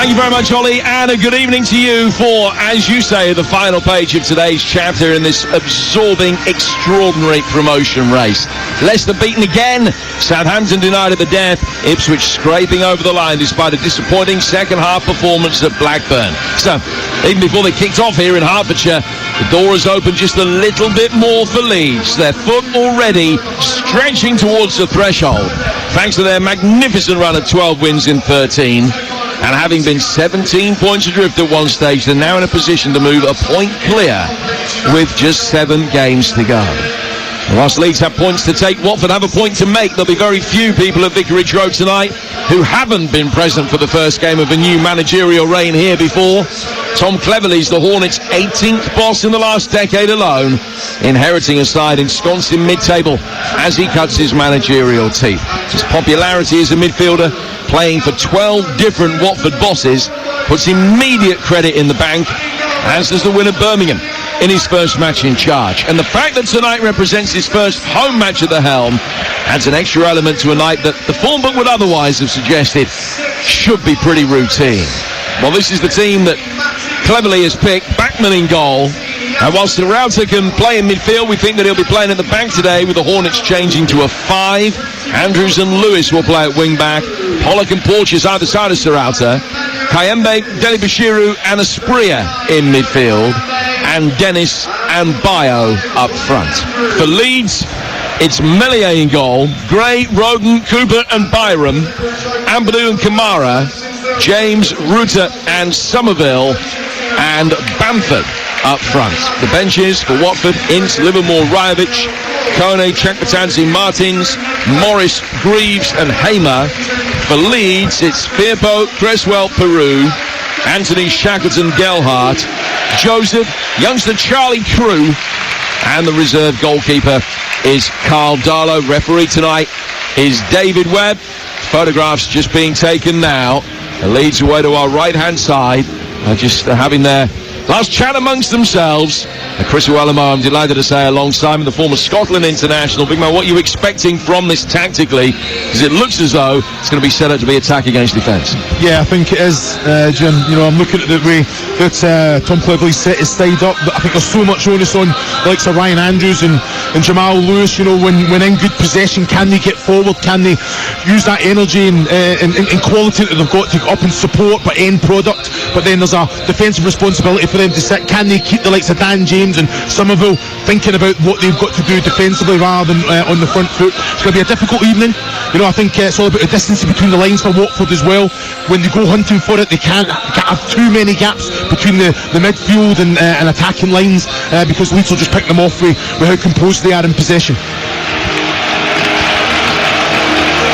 Thank you very much, Ollie, and a good evening to you for, as you say, the final page of today's chapter in this absorbing, extraordinary promotion race. Leicester beaten again, Southampton denied at the death, Ipswich scraping over the line despite a disappointing second-half performance at Blackburn. So, even before they kicked off here in Hertfordshire, the door has opened just a little bit more for Leeds. Their foot already stretching towards the threshold, thanks to their magnificent run of 12 wins in 13. And having been 17 points adrift at one stage, they're now in a position to move a point clear with just 7 games to go. Whilst Leeds have points to take, Watford have a point to make. There'll be very few people at Vicarage Road tonight who haven't been present for the first game of a new managerial reign here before. Tom Cleverley's the Hornets' 18th boss in the last decade alone, inheriting a side ensconced in mid-table as he cuts his managerial teeth. His popularity as a midfielder, playing for 12 different Watford bosses, puts immediate credit in the bank, as does the win at Birmingham in his first match in charge. And the fact that tonight represents his first home match at the helm adds an extra element to a night that the form book would otherwise have suggested should be pretty routine. Well, this is the team that Cleverley has picked. Backman in goal. And whilst Serralta can play in midfield, we think that he'll be playing at the back today, with the Hornets changing to a 5. Andrews and Lewis will play at wing-back. Pollock and Porteous either side of Serralta. Kayembe, Delibashiru and Asprilla in midfield. And Dennis and Bayo up front. For Leeds, it's Meslier in goal. Gray, Roden, Cooper and Byram. Ampadu and Kamara. James, Ruta and Somerville. And Bamford up front. The benches for Watford: Ince, Livermore, Rajovic, Kone, Chakmatansi, Martins, Morris, Greaves and Hamer. For Leeds, it's Firpo, Cresswell, Peru, Anthony, Shackleton, Gelhardt, Joseph, youngster Charlie Crew, and the reserve goalkeeper is Carl Darlow. Referee tonight is David Webb. Photographs just being taken now. The Leeds away to our right-hand side, just having their last chat amongst themselves. Chris Uwalamo, I'm delighted to say, alongside him, the former Scotland international. Big man, what are you expecting from this tactically? Because it looks as though it's going to be set up to be attack against defence. Yeah, I think it is, Jim. You know, I'm looking at the way that Tom Cleverley's set his side up. I think there's so much onus on the likes of Ryan Andrews and Jamal Lewis. You know, when in good possession, can they get forward? Can they use that energy and quality that they've got to up and support but end product? But then there's a defensive responsibility for them to sit. Can they keep the likes of Dan James and Somerville thinking about what they've got to do defensively rather than on the front foot? It's going to be a difficult evening. You know, I think it's all about the distance between the lines for Watford as well. When they go hunting for it, they can't have too many gaps between the midfield and attacking lines, because Leeds will just pick them off with how composed they are in possession.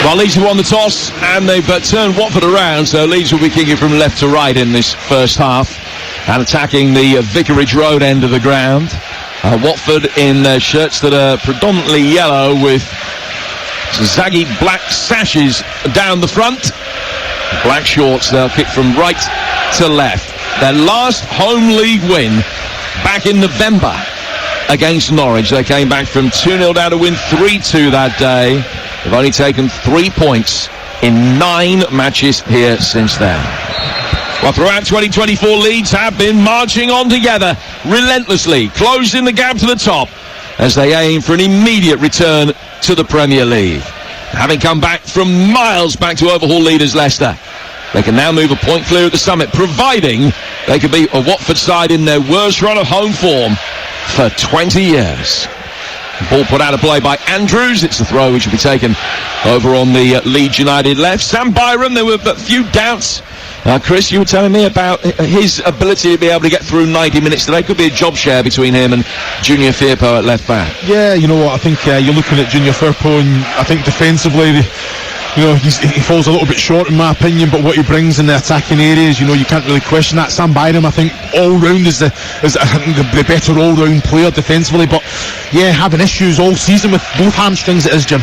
Well, Leeds have won the toss and they've turned Watford around, so Leeds will be kicking from left to right in this first half and attacking the Vicarage Road end of the ground. Watford in shirts that are predominantly yellow with zaggy black sashes down the front. Black shorts, they'll kick from right to left. Their last home league win back in November against Norwich. They came back from 2-0 down to win 3-2 that day. They've only taken 3 points in 9 matches here since then. Well, throughout 2024, Leeds have been marching on together relentlessly, closing the gap to the top as they aim for an immediate return to the Premier League. Having come back from miles back to overhaul leaders Leicester, they can now move a point clear at the summit, providing they could beat a Watford side in their worst run of home form for 20 years. Ball put out of play by Andrews. It's a throw which will be taken over on the Leeds United left. Sam Byram, there were a few doubts. Chris, you were telling me about his ability to be able to get through 90 minutes today. Could be a job share between him and Junior Firpo at left back. Yeah, you know what, I think you're looking at Junior Firpo, and I think defensively, you know, he falls a little bit short in my opinion, but what he brings in the attacking areas, you know, you can't really question that. Sam Byram, I think, all round is the better all round player defensively, but yeah, having issues all season with both hamstrings it is, Jim.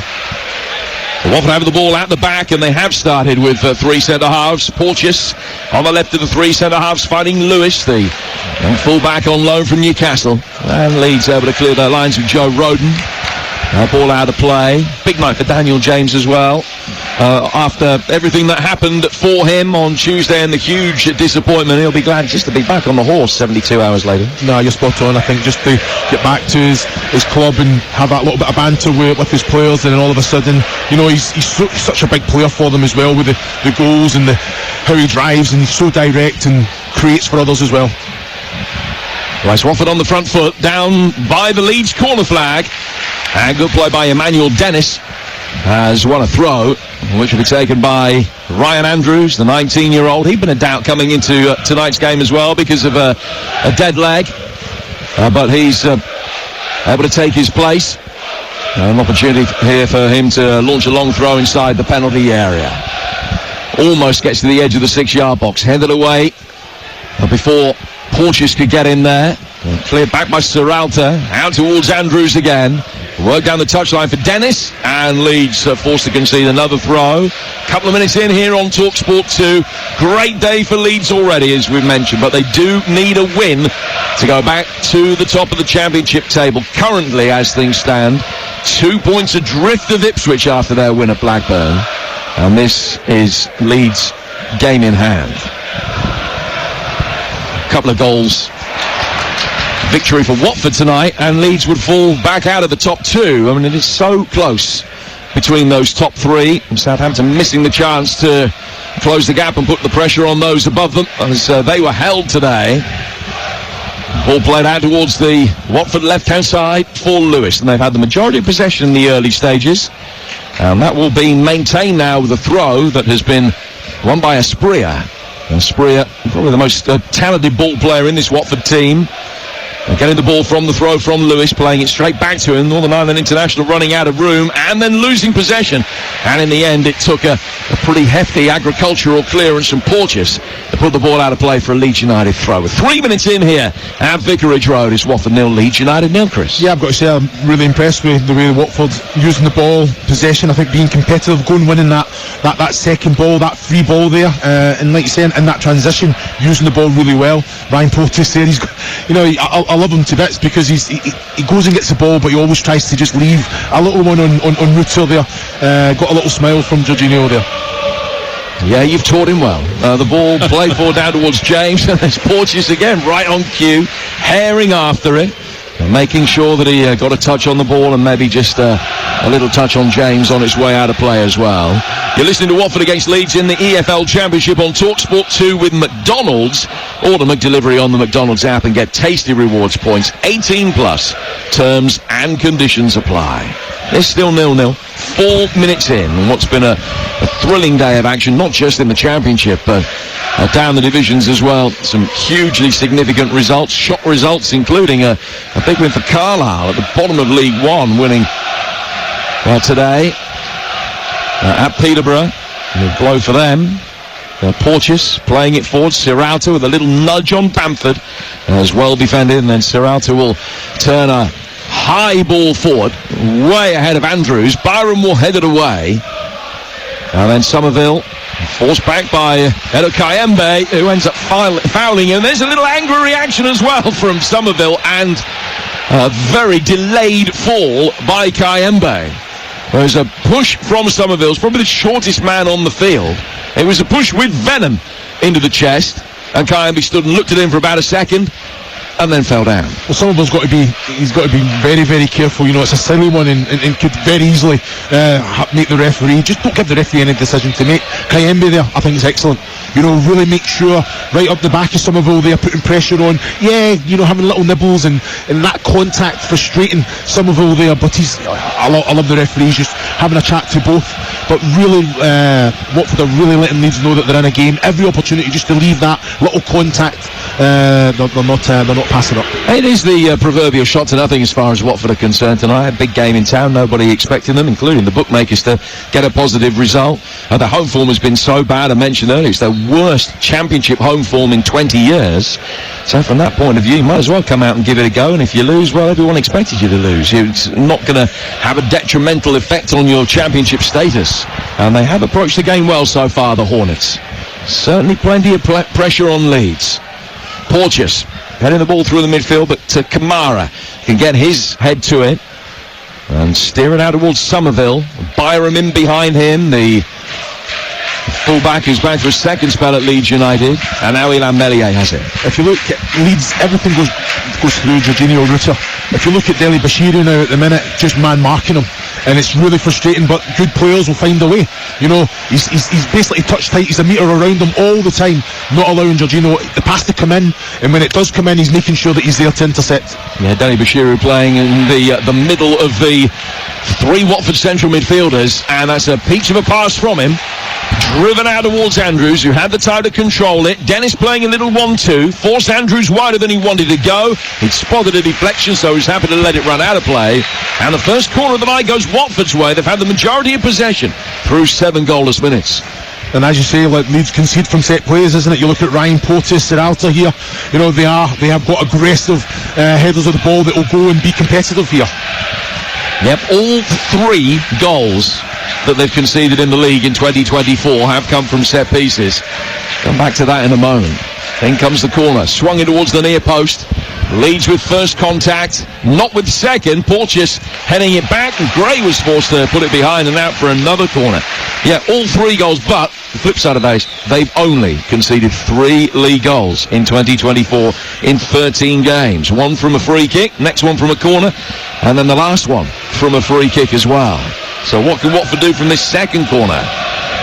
Watford have the ball at the back, and they have started with 3 centre-halves. Porteous on the left of the 3 centre-halves, finding Lewis, the young full-back on loan from Newcastle. And Leeds able to clear their lines with Joe Roden. Ball out of play. Big night for Daniel James as well. After everything that happened for him on Tuesday and the huge disappointment, he'll be glad just to be back on the horse 72 hours later. No, you're spot on. I think just to get back to his club and have that little bit of banter with his players, and then all of a sudden, you know, he's such a big player for them as well, with the goals and how he drives, and he's so direct and creates for others as well. Right, Watford on the front foot, down by the Leeds corner flag, and good play by Emmanuel Dennis. Has won a throw, which will be taken by Ryan Andrews, the 19-year-old. He'd been a doubt coming into tonight's game as well because of a dead leg. But he's able to take his place. An opportunity here for him to launch a long throw inside the penalty area. Almost gets to the edge of the 6-yard box. Headed away before Porteous could get in there. Cleared back by Serralta. Out towards Andrews again. Work down the touchline for Dennis, and Leeds forced to concede another throw. Couple of minutes in here on TalkSport 2. Great day for Leeds already, as we've mentioned, but they do need a win to go back to the top of the championship table. Currently, as things stand, 2 points adrift of Ipswich after their win at Blackburn, and this is Leeds' game in hand. Couple of goals. Victory for Watford tonight, and Leeds would fall back out of the top 2. I mean, it is so close between those top 3, and Southampton missing the chance to close the gap and put the pressure on those above them, as they were held today. Ball played out towards the Watford left-hand side for Lewis, and they've had the majority of possession in the early stages, and that will be maintained now with a throw that has been won by Asprilla. Asprilla, probably the most talented ball player in this Watford team. Getting the ball from the throw from Lewis, playing it straight back to him. Northern Ireland International running out of room and then losing possession. And in the end, it took a pretty hefty agricultural clearance from Porteous to put the ball out of play for a Leeds United throw. With 3 minutes in here at Vicarage Road, it's Watford 0, Leeds United 0, Chris. Yeah, I've got to say, I'm really impressed with the way Watford's using the ball, possession. I think being competitive, going winning that second ball, that free ball there, and like you say, in that transition, using the ball really well. Ryan Porteous there, he's got, you know, I love him to bits because he goes and gets the ball, but he always tries to just leave a little one on Rutter there. Got a little smile from Jorginho there. Yeah, you've taught him well. The ball played forward down towards James, and there's Porteous again, right on cue, herring after it, and making sure that he got a touch on the ball, and maybe just a little touch on James on its way out of play as well. You're listening to Watford against Leeds in the EFL Championship on TalkSport 2 with McDonald's. Order McDelivery on the McDonald's app and get tasty rewards points. 18 plus. Terms and conditions apply. It's still 0-0. 4 minutes in, and what's been a thrilling day of action, not just in the Championship, but down the divisions as well. Some hugely significant results, shock results, including a big win for Carlisle at the bottom of League One, winning today at Peterborough. A blow for them. Porteous playing it forward. Serralta with a little nudge on Bamford, as well defended, and then Serralta will turn a high ball forward, way ahead of Andrews. Byram will head it away, and then Somerville forced back by Edo Kayembe, who ends up fouling him. There's a little angry reaction as well from Somerville, and a very delayed fall by Kayembe. There's a push from Somerville. It's probably the shortest man on the field. It was a push with venom into the chest, and Kayembe stood and looked at him for about a second, and then fell down. Well, Somerville's got to be very, very careful. You know, it's a silly one, and could very easily make the referee. Just don't give the referee any decision to make. Kayembe there, I think, is excellent. You know, really make sure right up the back of Somerville there, putting pressure on. Yeah, you know, having little nibbles and that contact frustrating Somerville there. But I love the referees just having a chat to both. But really, Watford are really letting Leeds know that they're in a game. Every opportunity just to leave that little contact. They're not passing up. It is the proverbial shot to nothing as far as Watford are concerned tonight. A big game in town, nobody expecting them, including the bookmakers, to get a positive result. The home form has been so bad. I mentioned earlier, it's their worst championship home form in 20 years. So from that point of view, you might as well come out and give it a go, and if you lose, well, everyone expected you to lose. It's not going to have a detrimental effect on your championship status, and they have approached the game well so far, the Hornets. Certainly plenty of pressure on Leeds. Porteous heading the ball through the midfield, but Kamara can get his head to it and steer it out towards Somerville. Byram in behind him, the full-back who's back for a second spell at Leeds United, and now Illan Meslier has it. If you look at Leeds, everything goes through Jorginho Rutter. If you look at Deli Bashiru now at the minute, just man marking him, and it's really frustrating, but good players will find a way. You know, he's basically touch tight, he's a metre around him all the time, not allowing Jorginho the pass to come in, and when it does come in, he's making sure that he's there to intercept. Yeah, Deli Bashiru playing in the middle of the three Watford central midfielders, and that's a peach of a pass from him, driven out towards Andrews, who had the time to control it. Dennis playing a little 1-2, forced Andrews wider than he wanted to go. He'd spotted a deflection, so he's happy to let it run out of play. And the first corner of the night goes Watford's way. They've had the majority of possession through 7 goalless minutes. And as you say, like, Leeds concede from set plays, isn't it? You look at Ryan Portis, Seralta here. You know, they have got aggressive headers of the ball that will go and be competitive here. Yep, all 3 goals that they've conceded in the league in 2024 have come from set pieces. Come back to that in a moment. Then comes the corner, swung in towards the near post. Leeds with first contact, not with second. Porteous heading it back, and Gray was forced to put it behind and out for another corner. Yeah, all 3 goals, but the flip side of that is they've only conceded 3 league goals in 2024 in 13 games. One from a free kick, next one from a corner, and then the last one from a free kick as well. So what can Watford do from this second corner,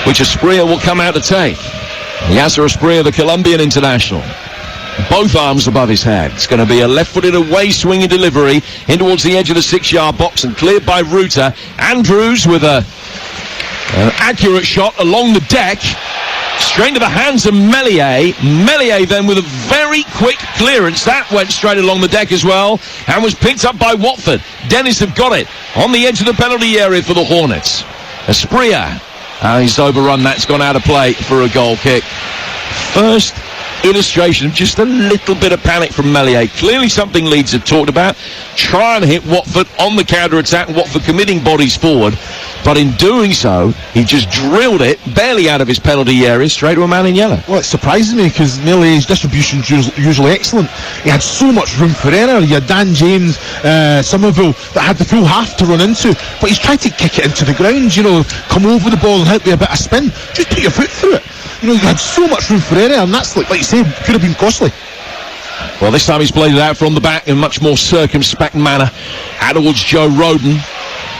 which Asprilla will come out to take? Yasser Asprilla, the Colombian international. Both arms above his head. It's going to be a left-footed away swinging delivery in towards the edge of the 6-yard box and cleared by Rutter. Andrews with an accurate shot along the deck, straight to the hands of Meslier. Meslier then with a very quick clearance. That went straight along the deck as well and was picked up by Watford. Dennis have got it on the edge of the penalty area for the Hornets. Asprilla, he's overrun. That's gone out of play for a goal kick. First illustration of just a little bit of panic from Meslier. Clearly something Leeds have talked about. Try and hit Watford on the counter-attack, and Watford committing bodies forward. But in doing so, he just drilled it, barely out of his penalty area, straight to a man in yellow. Well, it surprises me because Melia's distribution's usually excellent. He had so much room for error. You had Dan James, Somerville, that had the full half to run into. But he's tried to kick it into the ground, you know, come over the ball and hit with a bit of spin. Just put your foot through it. You know, you had so much room for error, and that's, like you say, could have been costly. Well, this time he's played it out from the back in a much more circumspect manner, out towards Joe Roden.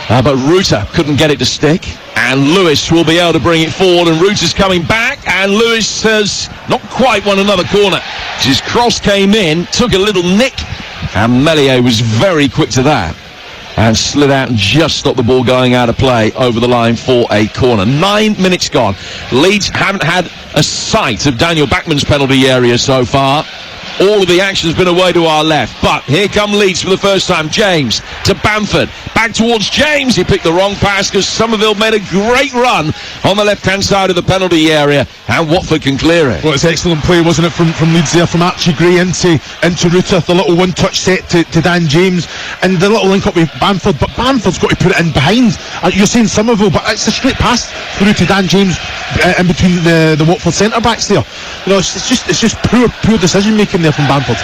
But Rutter couldn't get it to stick, and Lewis will be able to bring it forward, and Rutter's coming back, and Lewis has not quite won another corner. His cross came in, took a little nick, and Meslier was very quick to that and slid out and just stopped the ball going out of play over the line for a corner. 9 minutes gone. Leeds haven't had a sight of Daniel Backman's penalty area so far. All of the action's been away to our left, but here come Leeds for the first time. James to Bamford, back towards James. He picked the wrong pass because Somerville made a great run on the left-hand side of the penalty area, and Watford can clear it. Well, it's excellent play, wasn't it, from Leeds there, from Archie Gray into Rutter, the little one-touch set to Dan James, and the little link-up with Bamford, but Bamford's got to put it in behind. You're saying Somerville, but it's a straight pass through to Dan James in between the Watford centre-backs there. You know, it's just poor decision-making there from Bamford.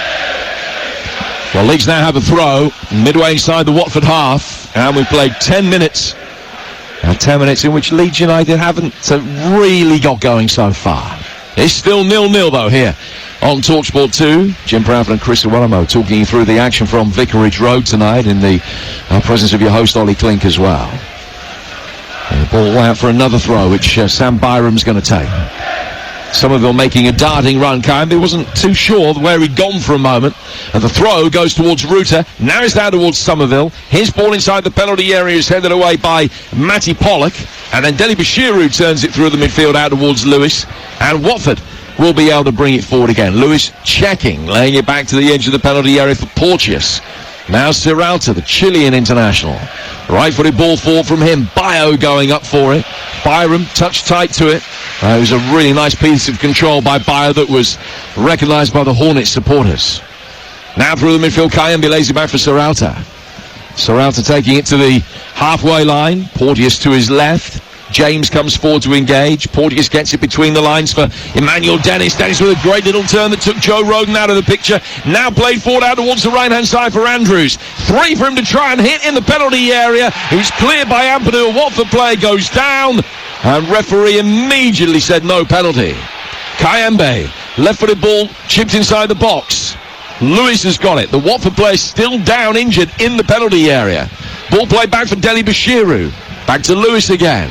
Well, Leeds now have a throw midway inside the Watford half, and we've played 10 minutes. 10 minutes in which Leeds United haven't really got going so far. It's still 0-0 though here on TalkSport 2. Jim Proudfoot and Chris Iwalamo talking you through the action from Vicarage Road tonight in the presence of your host Ollie Klink as well. And the ball out for another throw, which Sam Byram's going to take. Somerville making a darting run. He wasn't too sure where he'd gone for a moment, and the throw goes towards Rutter. Now it's down towards Somerville. His ball inside the penalty area is headed away by Matty Pollock, and then Deli Bashiru turns it through the midfield out towards Lewis, and Watford will be able to bring it forward again. Lewis checking, laying it back to the edge of the penalty area for Porteous. Now Seralta, the Chilean international. Right-footed ball forward from him. Bio going up for it. Byram touched tight to it. It was a really nice piece of control by Bio that was recognised by the Hornets supporters. Now through the midfield, Kayembe lays it back for Seralta. Seralta taking it to the halfway line. Porteous to his left. James comes forward to engage. Porteous gets it between the lines for Emmanuel Dennis. Dennis with a great little turn that took Joe Roden out of the picture. Now played forward out towards the right-hand side for Andrews. 3 for him to try and hit in the penalty area. It was cleared by Ampadu. A Watford player goes down. And referee immediately said no penalty. Kayembe, left-footed ball, chipped inside the box. Lewis has got it. The Watford player still down, injured in the penalty area. Ball played back for Deli Bashiru. Back to Lewis again.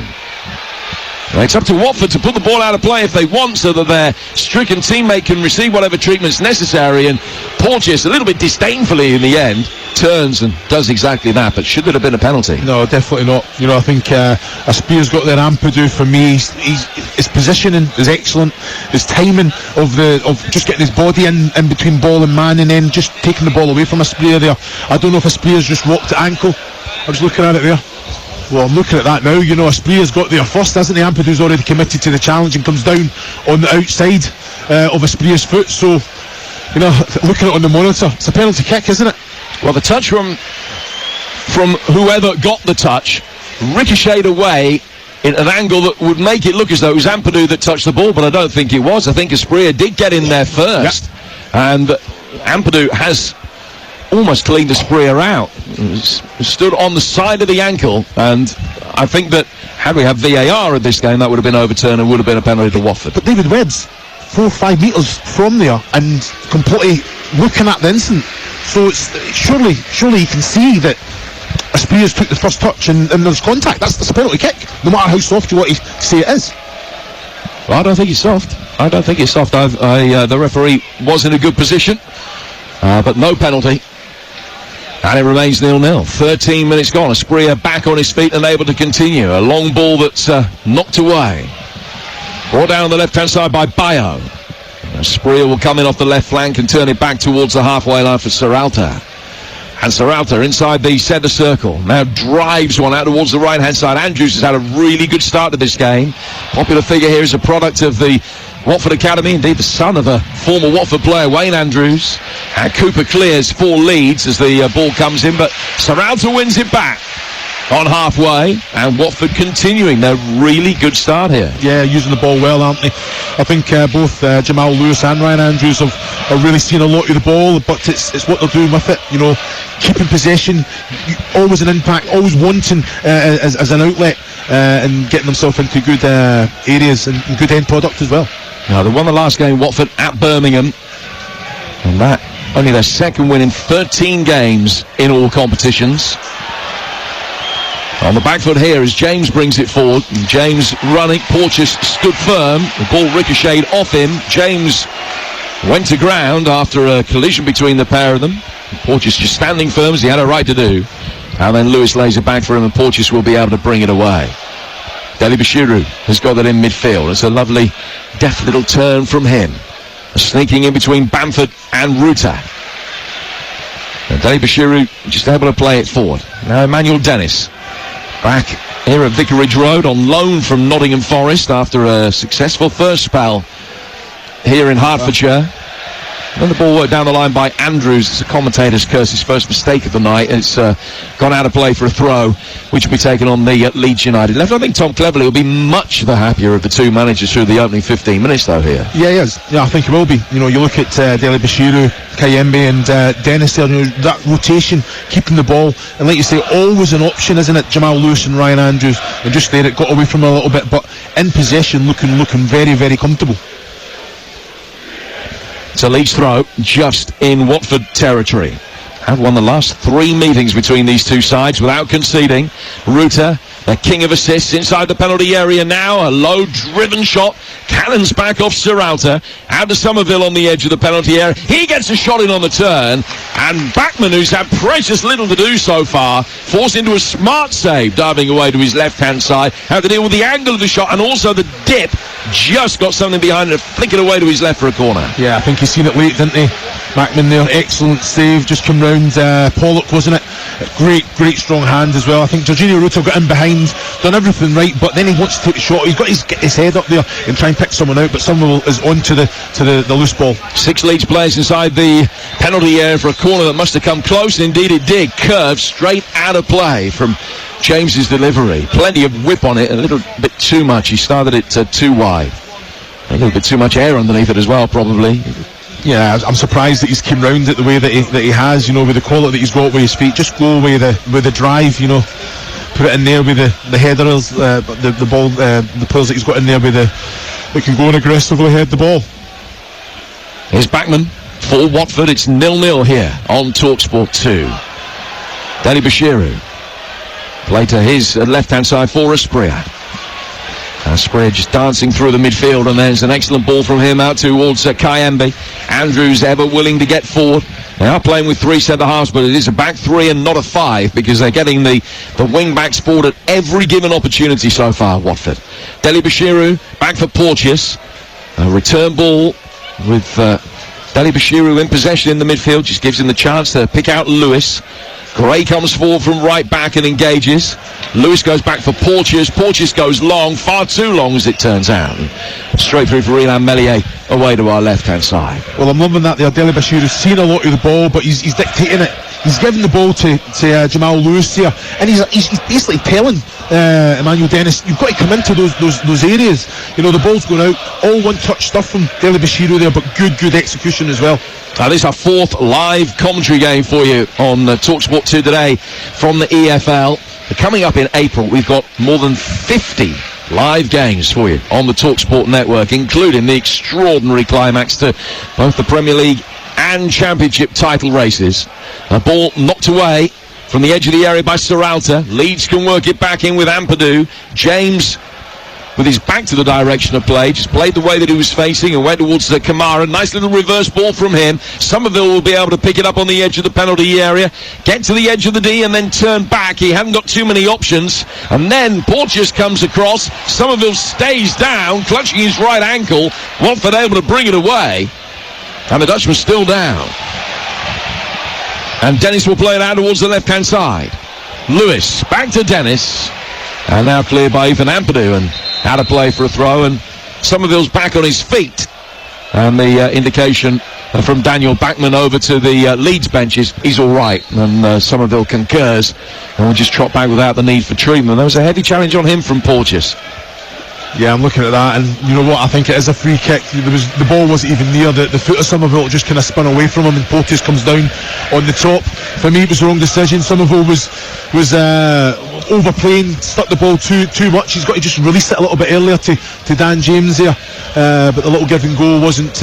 It's up to Watford to put the ball out of play if they want, so that their stricken teammate can receive whatever treatment's necessary. And Porteous, a little bit disdainfully in the end, turns and does exactly that. But should there have been a penalty? No, definitely not. You know, I think Aspear's got their Ampadu for me. His positioning is excellent. His timing of just getting his body in between ball and man, and then just taking the ball away from Aspear there. I don't know if Aspear's just rocked at ankle. I was looking at it there. Well, I'm looking at that now. You know, Aspear's got there first, hasn't he? Ampadu's already committed to the challenge and comes down on the outside of Aspear's foot. So, you know, looking at it on the monitor, it's a penalty kick, isn't it? Well, the touch from whoever got the touch ricocheted away in an angle that would make it look as though it was Ampadu that touched the ball, but I don't think it was. I think Aspear did get in there first, and Ampadu has almost cleaned Aspear out. Stood on the side of the ankle, and I think that had we had VAR in this game, that would have been overturned and would have been a penalty to Watford. But David Webb's 4 or 5 metres from there and completely looking at the incident. So it's, surely you can see that Aspear's took the first touch and there's contact. That's a penalty kick, no matter how soft you want to say it is. Well, I don't think it's soft. The referee was in a good position, but no penalty. And it remains 0-0. 13 minutes gone. Aspear back on his feet and able to continue. A long ball that's knocked away. Brought down on the left-hand side by Bayo. Aspear will come in off the left flank and turn it back towards the halfway line for Serralta. And Serralta inside the centre circle. Now drives one out towards the right-hand side. Andrews has had a really good start to this game. Popular figure here is a product of the Watford Academy, indeed the son of a former Watford player, Wayne Andrews. And Cooper clears for Leeds as the ball comes in, but Serralta wins it back on halfway, and Watford continuing their really good start here. Yeah, using the ball well, aren't they? I think both Jamal Lewis and Ryan Andrews have really seen a lot of the ball, but it's what they're doing with it, you know, keeping possession, always an impact, always wanting as an outlet, and getting themselves into good areas and good end product as well. Now, they won the last game, Watford, at Birmingham, and that only their second win in 13 games in all competitions. On the back foot here as James brings it forward. James running. Porteous stood firm. The ball ricocheted off him. James went to ground after a collision between the pair of them. Porteous just standing firm as he had a right to do. And then Lewis lays it back for him, and Porteous will be able to bring it away. Deli Bashiru has got that in midfield. It's a lovely, deft little turn from him. Sneaking in between Bamford and Ruta. And Deli Bashiru just able to play it forward. Now Emmanuel Dennis. Back here at Vicarage Road on loan from Nottingham Forest after a successful first spell here in Hertfordshire. Then the ball worked down the line by Andrews. It's a commentator's curse, his first mistake of the night. It's gone out of play for a throw, which will be taken on the Leeds United left. I think Tom Cleverley will be much the happier of the two managers through the opening 15 minutes, though, here. Yeah, he is. Yeah, I think he will be. You know, you look at Deli Bashiru, Kayembe and Dennis there, you know, that rotation, keeping the ball, and like you say, always an option, isn't it? Jamal Lewis and Ryan Andrews, and just there it got away from him a little bit, but in possession looking very, very comfortable. It's a Leeds throw just in Watford territory. Have won the last 3 meetings between these two sides without conceding. Ruta, the king of assists inside the penalty area now. A low driven shot. Cannons back off Serralta. Out to Somerville on the edge of the penalty area. He gets a shot in on the turn. And Bachmann, who's had precious little to do so far, forced into a smart save, diving away to his left-hand side. Had to deal with the angle of the shot and also the dip. Just got something behind it to flick it away to his left for a corner. Yeah, I think he's seen it late, didn't he? Bachmann there, excellent save, just come round. Pollock, wasn't it? Great strong hand as well. I think Jorginho Ruto got in behind, done everything right, but then he wants to take a shot. He's got get his head up there and try and pick someone out, but someone is onto the loose ball. 6 Leeds players inside the penalty area for a corner that must have come close, and indeed it did. Curve straight out of play from James's delivery. Plenty of whip on it, a little bit too much. He started it too wide. A little bit too much air underneath it as well, probably. Yeah, I'm surprised that he's came round it the way that he has, you know, with the quality that he's got with his feet. Just go with the drive, you know. put it in there with the headers, the ball, the players that he's got in there with that can go and aggressively head the ball. Here's Bachmann for Watford. It's 0-0 here on TalkSport 2. Danny Bashiru play to his left-hand side for Asprilla. Asprilla just dancing through the midfield, and there's an excellent ball from him out towards Kayembe. Andrews ever willing to get forward. They are playing with 3 centre-halves, but it is a back 3 and not a 5 because they're getting the wing-backs forward at every given opportunity so far, Watford. Deli Bashiru back for Porteous. A return ball with Deli Bashiru in possession in the midfield. Just gives him the chance to pick out Lewis. Gray comes forward from right back and engages. Lewis goes back for Porteous. Porteous goes long, far too long as it turns out. Straight through for Ilan Meslier, away to our left-hand side. Well, I'm loving that there. Deli Bashiru's seen a lot of the ball, but he's dictating it. He's giving the ball to Jamal Lewis here, and he's basically telling Emmanuel Dennis, you've got to come into those areas. You know, the ball's going out, all one-touch stuff from Deli Bashiru there, but good execution as well. This is our 4th live commentary game for you on TalkSport 2 today from the EFL. Coming up in April, we've got more than 50 live games for you on the TalkSport network, including the extraordinary climax to both the Premier League and Championship title races. A ball knocked away from the edge of the area by Serralta. Leeds can work it back in with Ampadu. James, with his back to the direction of play, just played the way that he was facing and went towards the Kamara. Nice little reverse ball from him. Somerville will be able to pick it up on the edge of the penalty area, get to the edge of the D and then turn back. He hadn't got too many options. And then Porteous comes across. Somerville stays down, clutching his right ankle. Watford able to bring it away. And the Dutchman's still down. And Dennis will play it out towards the left-hand side. Lewis, back to Dennis. And now cleared by Ethan Ampadu, and out of play for a throw, and Somerville's back on his feet. And the indication from Daniel Bachmann over to the Leeds benches, he's all right. And Somerville concurs, and we'll just trot back without the need for treatment. There was a heavy challenge on him from Porteous. Yeah, I'm looking at that, and you know what, I think it is a free kick. The ball wasn't even near the foot of Somerville, just kind of spun away from him, and Porteous comes down on the top. For me, it was the wrong decision. Somerville was overplaying, stuck the ball too much. He's got to just release it a little bit earlier to Dan James there, but the little give and go wasn't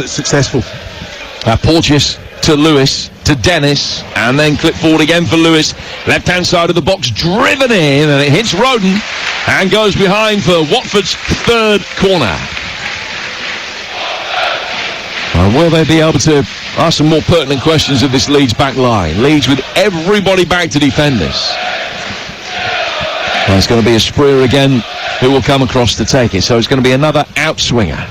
successful. Porteous to Lewis, to Dennis, and then clip forward again for Lewis. Left-hand side of the box, driven in, and it hits Roden and goes behind for Watford's 3rd corner. Will they be able to ask some more pertinent questions of this Leeds back line? Leeds with everybody back to defend this. Well, it's going to be a Asprilla again who will come across to take it, so it's going to be another outswinger.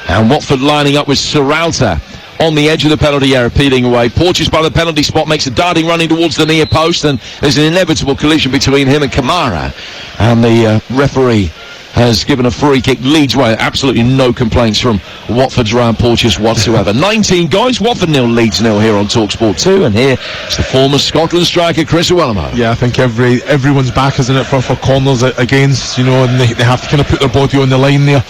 And Watford lining up with Serralta on the edge of the penalty area, peeling away. Porteous by the penalty spot makes a darting running towards the near post, and there's an inevitable collision between him and Kamara. And the referee has given a free kick Leeds way. Absolutely no complaints from Watford's Ryan Porteous whatsoever. 19 guys, Watford 0, Leeds 0 here on TalkSport 2, and here is the former Scotland striker Chris Uwelemo. Yeah, I think everyone's back, isn't it, for corners against, you know, and they have to kind of put their body on the line there.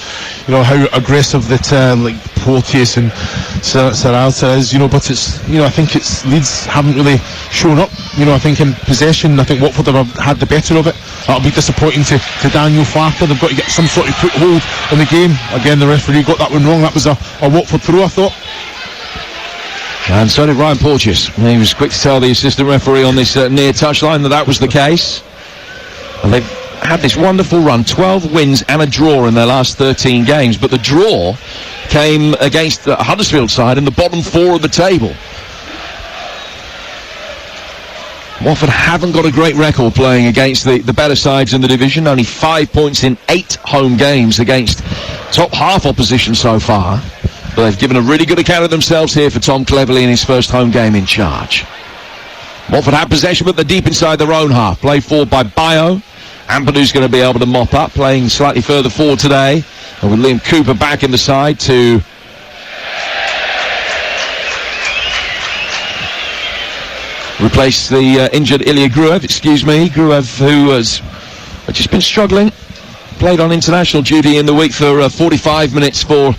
You know how aggressive that like Porteous and Serralta is, you know, but it's, you know, I think it's Leeds haven't really shown up. You know, I think in possession, I think Watford have had the better of it. That'll be disappointing to Daniel Farker. They've got to get some sort of foothold in the game. Again, the referee got that one wrong. That was a Watford throw, I thought. And so did Ryan Porteous. He was quick to tell the assistant referee on this near touchline that was the case. And they've had this wonderful run, 12 wins and a draw in their last 13 games, but the draw came against the Huddersfield side in the bottom 4 of the table. Watford haven't got a great record playing against the better sides in the division. Only 5 points in 8 home games against top half opposition so far. But they've given a really good account of themselves here for Tom Cleverley in his first home game in charge. Watford had possession, but they're deep inside their own half. Played forward by Bayo. Ampadu's going to be able to mop up, playing slightly further forward today. And with Liam Cooper back in the side to replace the injured Ilya Gruev, Gruev, who has just been struggling. Played on international duty in the week for 45 minutes for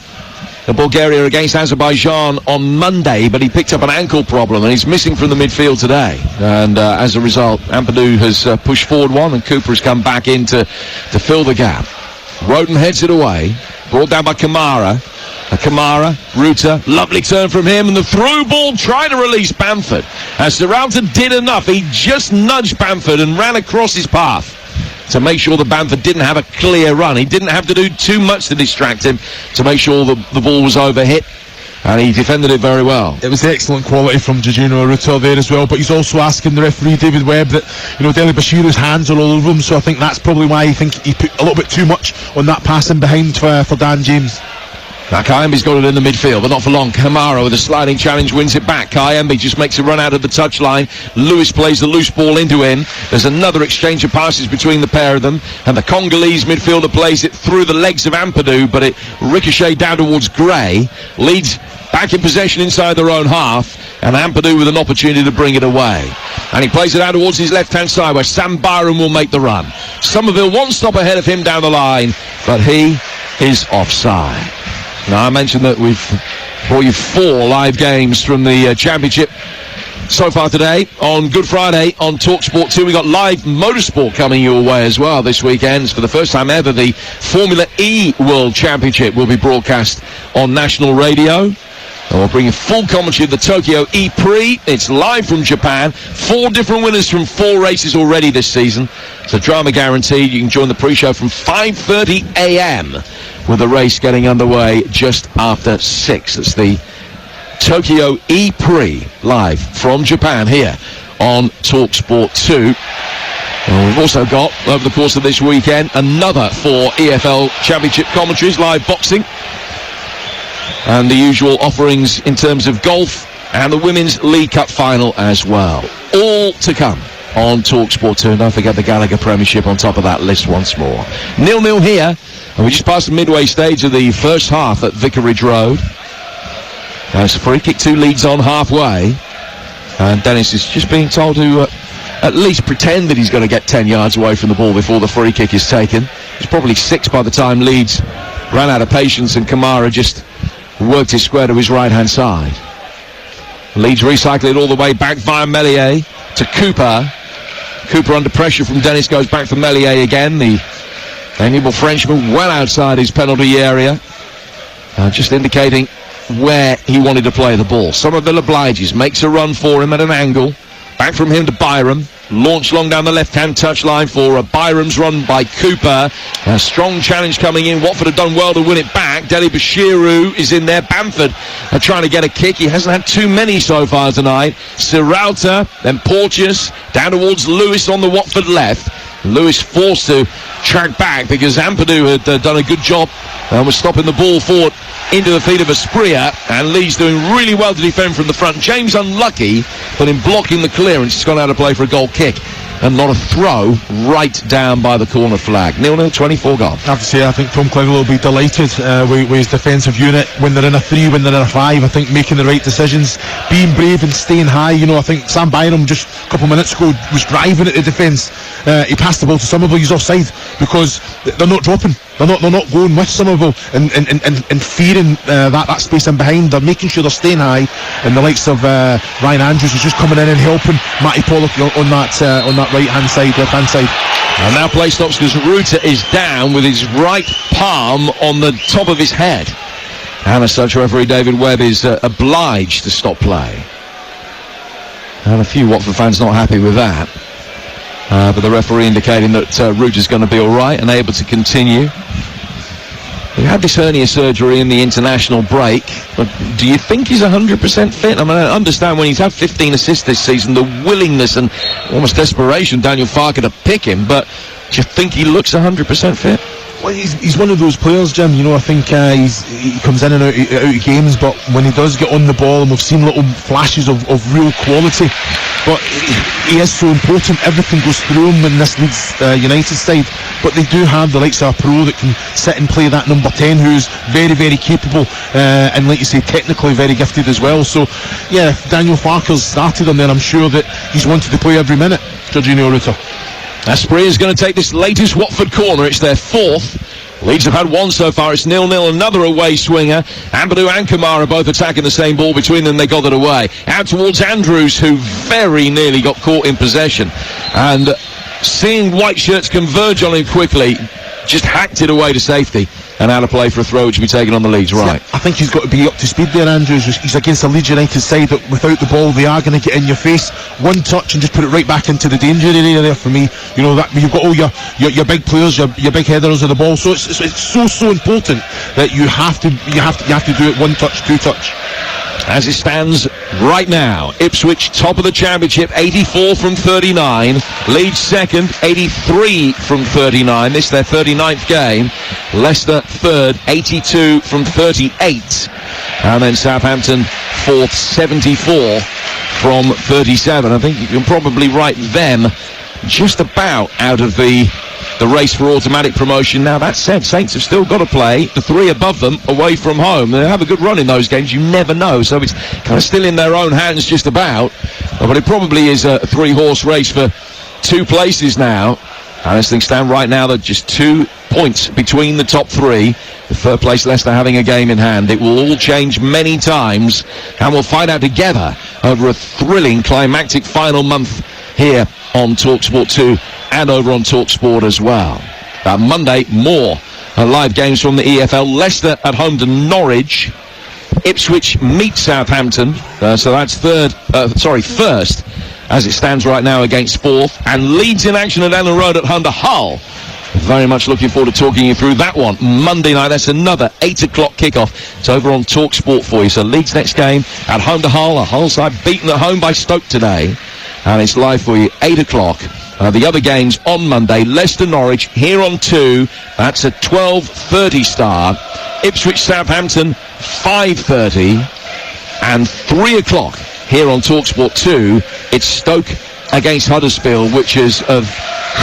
Bulgaria against Azerbaijan on Monday, but he picked up an ankle problem and he's missing from the midfield today. And as a result, Ampadu has pushed forward one and Cooper has come back in to fill the gap. Roden heads it away, brought down by Kamara. Kamara, Ruta, lovely turn from him, and the through ball trying to release Bamford. As Serralta did enough, he just nudged Bamford and ran across his path to make sure that Bamford didn't have a clear run. He didn't have to do too much to distract him to make sure the ball was overhit, and he defended it very well. It was excellent quality from Jorginho Ruta there as well, but he's also asking the referee David Webb that, Dele Bashiru's hands are all over him, so I think that's probably why I think he put a little bit too much on that passing behind for Dan James. Now Kayembe's got it in the midfield, but not for long. Kamara with a sliding challenge wins it back. Kayembe just makes a run out of the touchline. Lewis plays the loose ball into him. There's another exchange of passes between the pair of them, and the Congolese midfielder plays it through the legs of Ampadu, but it ricocheted down towards Gray. Leeds back in possession inside their own half, and Ampadu with an opportunity to bring it away. And he plays it out towards his left-hand side where Sam Byram will make the run. Somerville one stop ahead of him down the line, but he is offside. Now, I mentioned that we've brought you 4 live games from the Championship so far today. On Good Friday on TalkSport 2, we got live motorsport coming your way as well this weekend. For the first time ever, the Formula E World Championship will be broadcast on national radio. And we'll bring you full commentary of the Tokyo E-Prix. It's live from Japan. 4 different winners from 4 races already this season. So drama guaranteed. You can join the pre-show from 5:30 a.m. with the race getting underway just after 6. It's the Tokyo E-Prix live from Japan here on TalkSport 2. And we've also got, over the course of this weekend, another 4 EFL Championship commentaries, live boxing, and the usual offerings in terms of golf and the Women's League Cup final as well. All to come on TalkSport 2. And don't forget the Gallagher Premiership on top of that list once more. 0-0 here, and we just passed the midway stage of the first half at Vicarage Road. It's a free kick to Leeds on halfway, and Dennis is just being told to at least pretend that he's going to get 10 yards away from the ball before the free kick is taken. It's probably 6 by the time Leeds ran out of patience and Kamara just worked his square to his right-hand side. Leeds recycle it all the way back via Meslier to Cooper. Cooper under pressure from Dennis goes back for Meslier again. The amiable Frenchman well outside his penalty area, just indicating where he wanted to play the ball. Somerville obliges, makes a run for him at an angle. Back from him to Byram. Launched long down the left-hand touchline for Byram's run by Cooper. A strong challenge coming in. Watford have done well to win it back. Dele Bashiru is in there. Bamford are trying to get a kick. He hasn't had too many so far tonight. Serralta, then Porteous, down towards Lewis on the Watford left. Lewis forced to track back because Ampadu had done a good job and was stopping the ball forward into the feet of Asprilla, and Lee's doing really well to defend from the front. James unlucky, but in blocking the clearance, he's gone out to play for a goal kick and not a throw right down by the corner flag. 0-0, 24 gone. I have to say, I think Tom Cleverly will be delighted with his defensive unit when they're in a 3, when they're in a 5. I think making the right decisions, being brave and staying high. I think Sam Byram just a couple of minutes ago was driving at the defence. He passed the ball to Somerville. He's offside because they're not dropping. They're not going with Somerville and fearing that space in behind. They're making sure they're staying high, and the likes of Ryan Andrews is just coming in and helping Matty Pollock on that right-hand side, left-hand side. And now play stops because Ruta is down with his right palm on the top of his head. And as such, referee David Webb is obliged to stop play. And a few Watford fans not happy with that. But the referee indicating that Ruta's going to be all right and able to continue. He had this hernia surgery in the international break, but do you think he's 100% fit? I mean, I understand when he's had 15 assists this season, the willingness and almost desperation Daniel Farke to pick him, but do you think he looks 100% fit? Well, he's one of those players, Jim. I think he comes in and out of games, but when he does get on the ball, and we've seen little flashes of real quality, but he is so important. Everything goes through him in this Leeds United side, but they do have the likes of a pro that can sit and play that number 10, who's very, very capable, and like you say, technically very gifted as well. So, yeah, if Daniel Farke's started on there, I'm sure that he's wanted to play every minute, Jorginho Ruta. Asprilla is going to take this latest Watford corner. It's their 4th. Leeds have had one so far. It's 0-0. Another away swinger. Amadou and Kamara both attacking the same ball. Between them, they got it away. Out towards Andrews, who very nearly got caught in possession. And seeing white shirts converge on him quickly, just hacked it away to safety. And out of play for a throw, which will be taken on the Leeds right. I think he's got to be up to speed there, Andrews. He's against a Leeds United side that without the ball, they are going to get in your face. One touch and just put it right back into the danger area there for me. You know, that you've got all your big players, your big headers of the ball. So it's so important that you have to do it one touch, two touch. As it stands right now, Ipswich top of the championship, 84 from 39. Leeds second, 83 from 39. This their 39th game. Leicester third, 82 from 38. And then Southampton fourth, 74 from 37. I think you can probably write them just about out of the race for automatic promotion. Now, that said, Saints have still got to play the three above them away from home. They have a good run in those games, you never know, so it's kind of still in their own hands just about, but it probably is a three-horse race for two places now. And as things stand right now, they're just 2 points between the top three. The third place Leicester having a game in hand. It will all change many times, and we'll find out together over a thrilling climactic final month here on TalkSport 2 and over on TalkSport as well. Monday, more live games from the EFL. Leicester at home to Norwich. Ipswich meet Southampton, so that's first as it stands right now against fourth. And Leeds in action at Ellen Road at home to Hull. Very much looking forward to talking you through that one. Monday night, that's another 8 o'clock kickoff. It's over on TalkSport for you. So Leeds next game at home to Hull. A Hull side beaten at home by Stoke today. And it's live for you, 8 o'clock. The other games on Monday, Leicester Norwich here on 2. That's a 12:30 start. Ipswich Southampton, 5:30. And 3 o'clock here on TalkSport 2. It's Stoke against Huddersfield, which is of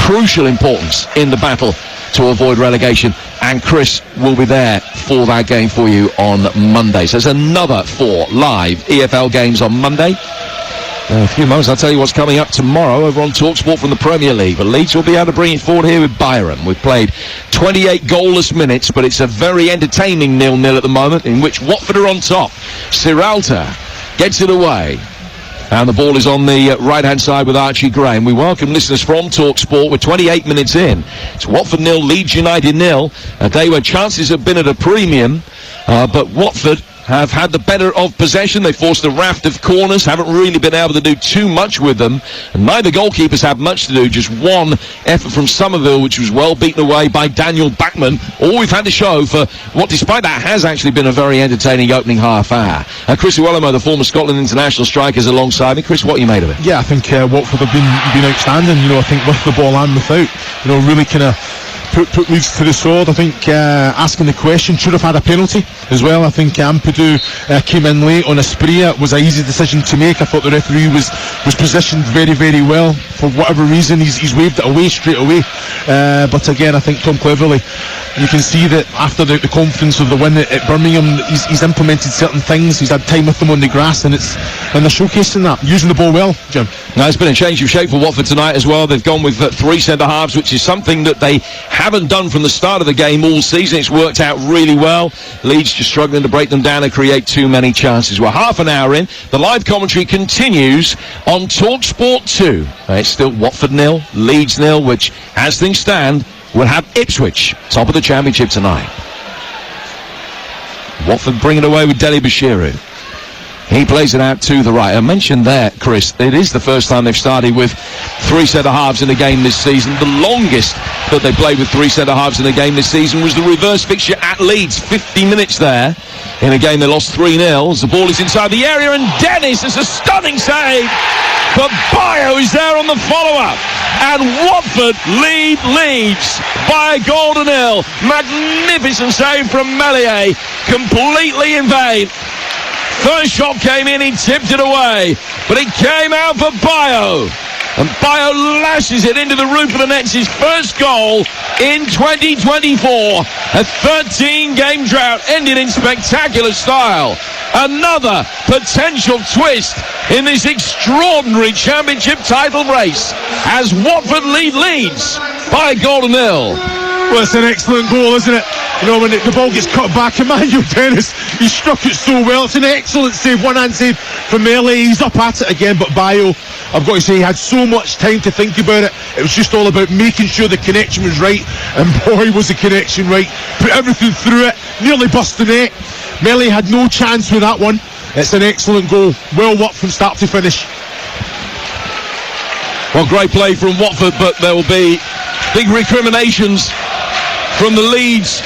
crucial importance in the battle to avoid relegation. And Chris will be there for that game for you on Monday. So there's another 4 live EFL games on Monday. In a few moments, I'll tell you what's coming up tomorrow over on TalkSport from the Premier League. But Leeds will be able to bring it forward here with Byron. We've played 28 goalless minutes, but it's a very entertaining 0-0 at the moment, in which Watford are on top. Siralta gets it away. And the ball is on the right-hand side with Archie Graham. We welcome listeners from TalkSport. We're 28 minutes in. It's Watford 0, Leeds United 0. A day where chances have been at a premium, but Watford have had the better of possession. They forced a raft of corners, haven't really been able to do too much with them. And neither goalkeepers have much to do. Just one effort from Somerville, which was well beaten away by Daniel Bachmann. All we've had to show for what, despite that, has actually been a very entertaining opening half hour. Chris Uwelemo, the former Scotland international striker, is alongside me. Chris, what you made of it? Yeah, I think Watford have been outstanding. You know, I think with the ball and without, you know, really kind of put Leeds to the sword. I think asking the question, should have had a penalty as well. I think Ampadu came in late on a spree. It was an easy decision to make. I thought the referee was positioned very, very well. For whatever reason, he's waved it away straight away. But again, I think Tom Cleverley, you can see that after the confidence of the win at Birmingham, he's implemented certain things. He's had time with them on the grass, and they're showcasing that, using the ball well, Jim. Now, it's been a change of shape for Watford tonight as well. They've gone with 3 centre-halves, which is something that they haven't done from the start of the game all season. It's worked out really well. Leeds just struggling to break them down and create too many chances. We're half an hour in. The live commentary continues on TalkSport 2. It's still Watford 0, Leeds 0, which, as things stand, will have Ipswich top of the championship tonight. Watford bring it away with Dele Bashiru. He plays it out to the right. I mentioned there, Chris, it is the first time they've started with 3 centre-halves in a game this season. The longest that they played with 3 centre-halves in a game this season was the reverse fixture at Leeds. 50 minutes there in a game they lost 3-0. The ball is inside the area, and Dennis is a stunning save. But Bayo is there on the follow-up. And Watford lead Leeds by a goal to 0. Magnificent save from Meslier. Completely in vain. First shot came in, he tipped it away, but it came out for Bayo. And Bayo lashes it into the roof of the net. It's his first goal in 2024. A 13-game drought ended in spectacular style. Another potential twist in this extraordinary championship title race as Watford lead Leeds by a goal to 0. Well, it's an excellent goal, isn't it? You know, when the ball gets cut back, Emmanuel Dennis, he struck it so well. It's an excellent save, one-hand save from Melee. He's up at it again, but Bayo, I've got to say, he had so much time to think about it. It was just all about making sure the connection was right, and boy, was the connection right. Put everything through it, nearly bust the net. Melee had no chance with that one. It's an excellent goal. Well worked from start to finish. Well, great play from Watford, but there will be big recriminations from the Leeds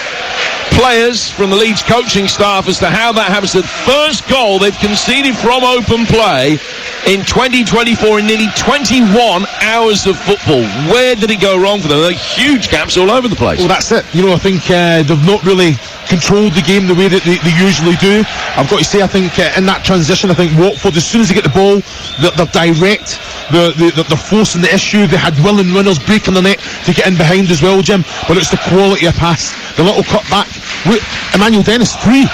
players, from the Leeds coaching staff as to how that happens. The first goal they've conceded from open play in 2024 in nearly 21 hours of football. Where did it go wrong for them? There are huge gaps all over the place. Well, that's it. You know, I think they've not really controlled the game the way that they usually do. I've got to say, I think in that transition, I think Watford, as soon as they get the ball, they're direct, they're forcing the issue. They had willing runners breaking the net to get in behind as well, Jim, but it's the quality of pass, the little cut back. Look, Emmanuel Dennis, free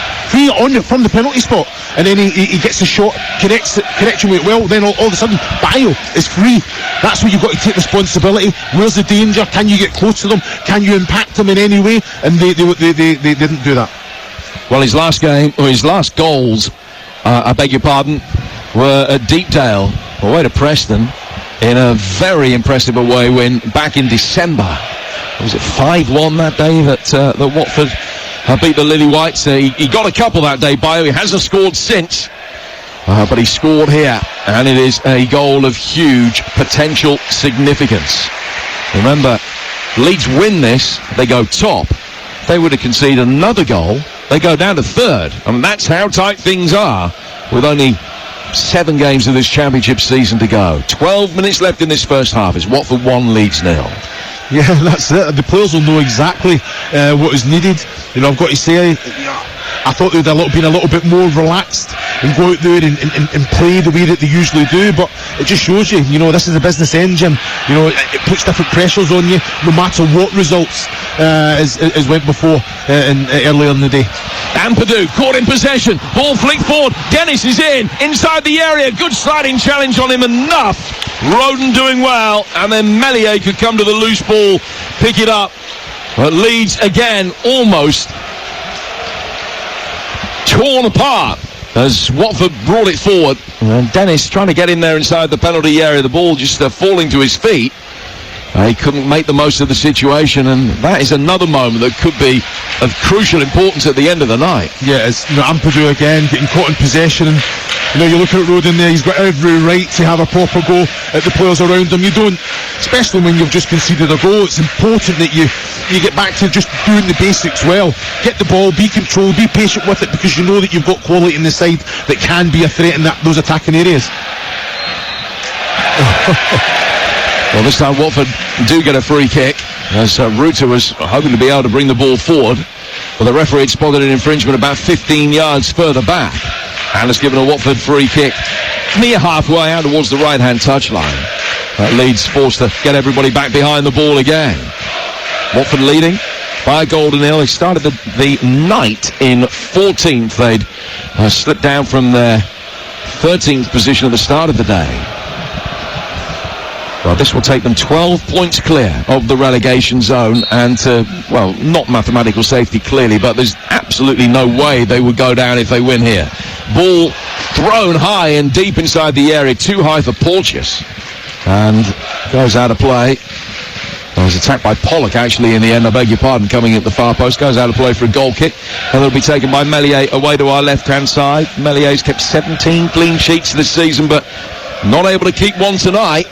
on from the penalty spot, and then he gets the shot, connection with it well, then all of a sudden Bayo is free. That's where you've got to take responsibility. Where's the danger? Can you get close to them? Can you impact them in any way? And they didn't do that. Well, his last game, or his last goals, I beg your pardon, were at Deepdale, away to Preston, in a very impressive away win back in December. Was it 5-1 that day that Watford beat the Lily Whites? He got a couple that day, Bayo. He hasn't scored since, but he scored here, and it is a goal of huge potential significance. Remember, Leeds win this, they go top. They would have conceded another goal, they go down to third. And that's how tight things are, with only 7 games of this championship season to go. 12 minutes left in this first half. It's Watford 1, Leeds 0. Yeah, that's it. The players will know exactly what is needed. You know, I've got to say, I thought they'd been a little bit more relaxed and go out there and play the way that they usually do, but it just shows you, you know, this is a business engine. You know, it puts different pressures on you, no matter what results as went before earlier in the day. Ampadu caught in possession, ball flicked forward, Dennis is inside the area, good sliding challenge on him, enough. Roden doing well, and then Melier could come to the loose ball, pick it up, but Leeds again almost torn apart as Watford brought it forward, and Dennis trying to get in there inside the penalty area, the ball just falling to his feet. He couldn't make the most of the situation, and that is another moment that could be of crucial importance at the end of the night. Yeah, it's, you know, Ampadu again getting caught in possession, and you know, you look at Roden there, he's got every right to have a proper go at the players around him. You don't, especially when you've just conceded a goal, it's important that you get back to just doing the basics well. Get the ball, be controlled, be patient with it, because you know that you've got quality in the side that can be a threat in those attacking areas. Well, this time Watford do get a free kick, as Ruta was hoping to be able to bring the ball forward, but the referee had spotted an infringement about 15 yards further back, and has given a Watford free kick near halfway out towards the right-hand touchline. That Leeds forced to get everybody back behind the ball again. Watford leading by a goal to nil. They started the night in 14th. They'd slipped down from their 13th position at the start of the day. Well, this will take them 12 points clear of the relegation zone, and well, not mathematical safety clearly, but there's absolutely no way they would go down if they win here. Ball thrown high and deep inside the area, too high for Porteous, and goes out of play. Well, it was attacked by Pollock actually in the end, I beg your pardon, coming at the far post, goes out of play for a goal kick, and it'll be taken by Melier away to our left-hand side. Melier's kept 17 clean sheets this season, but not able to keep one tonight.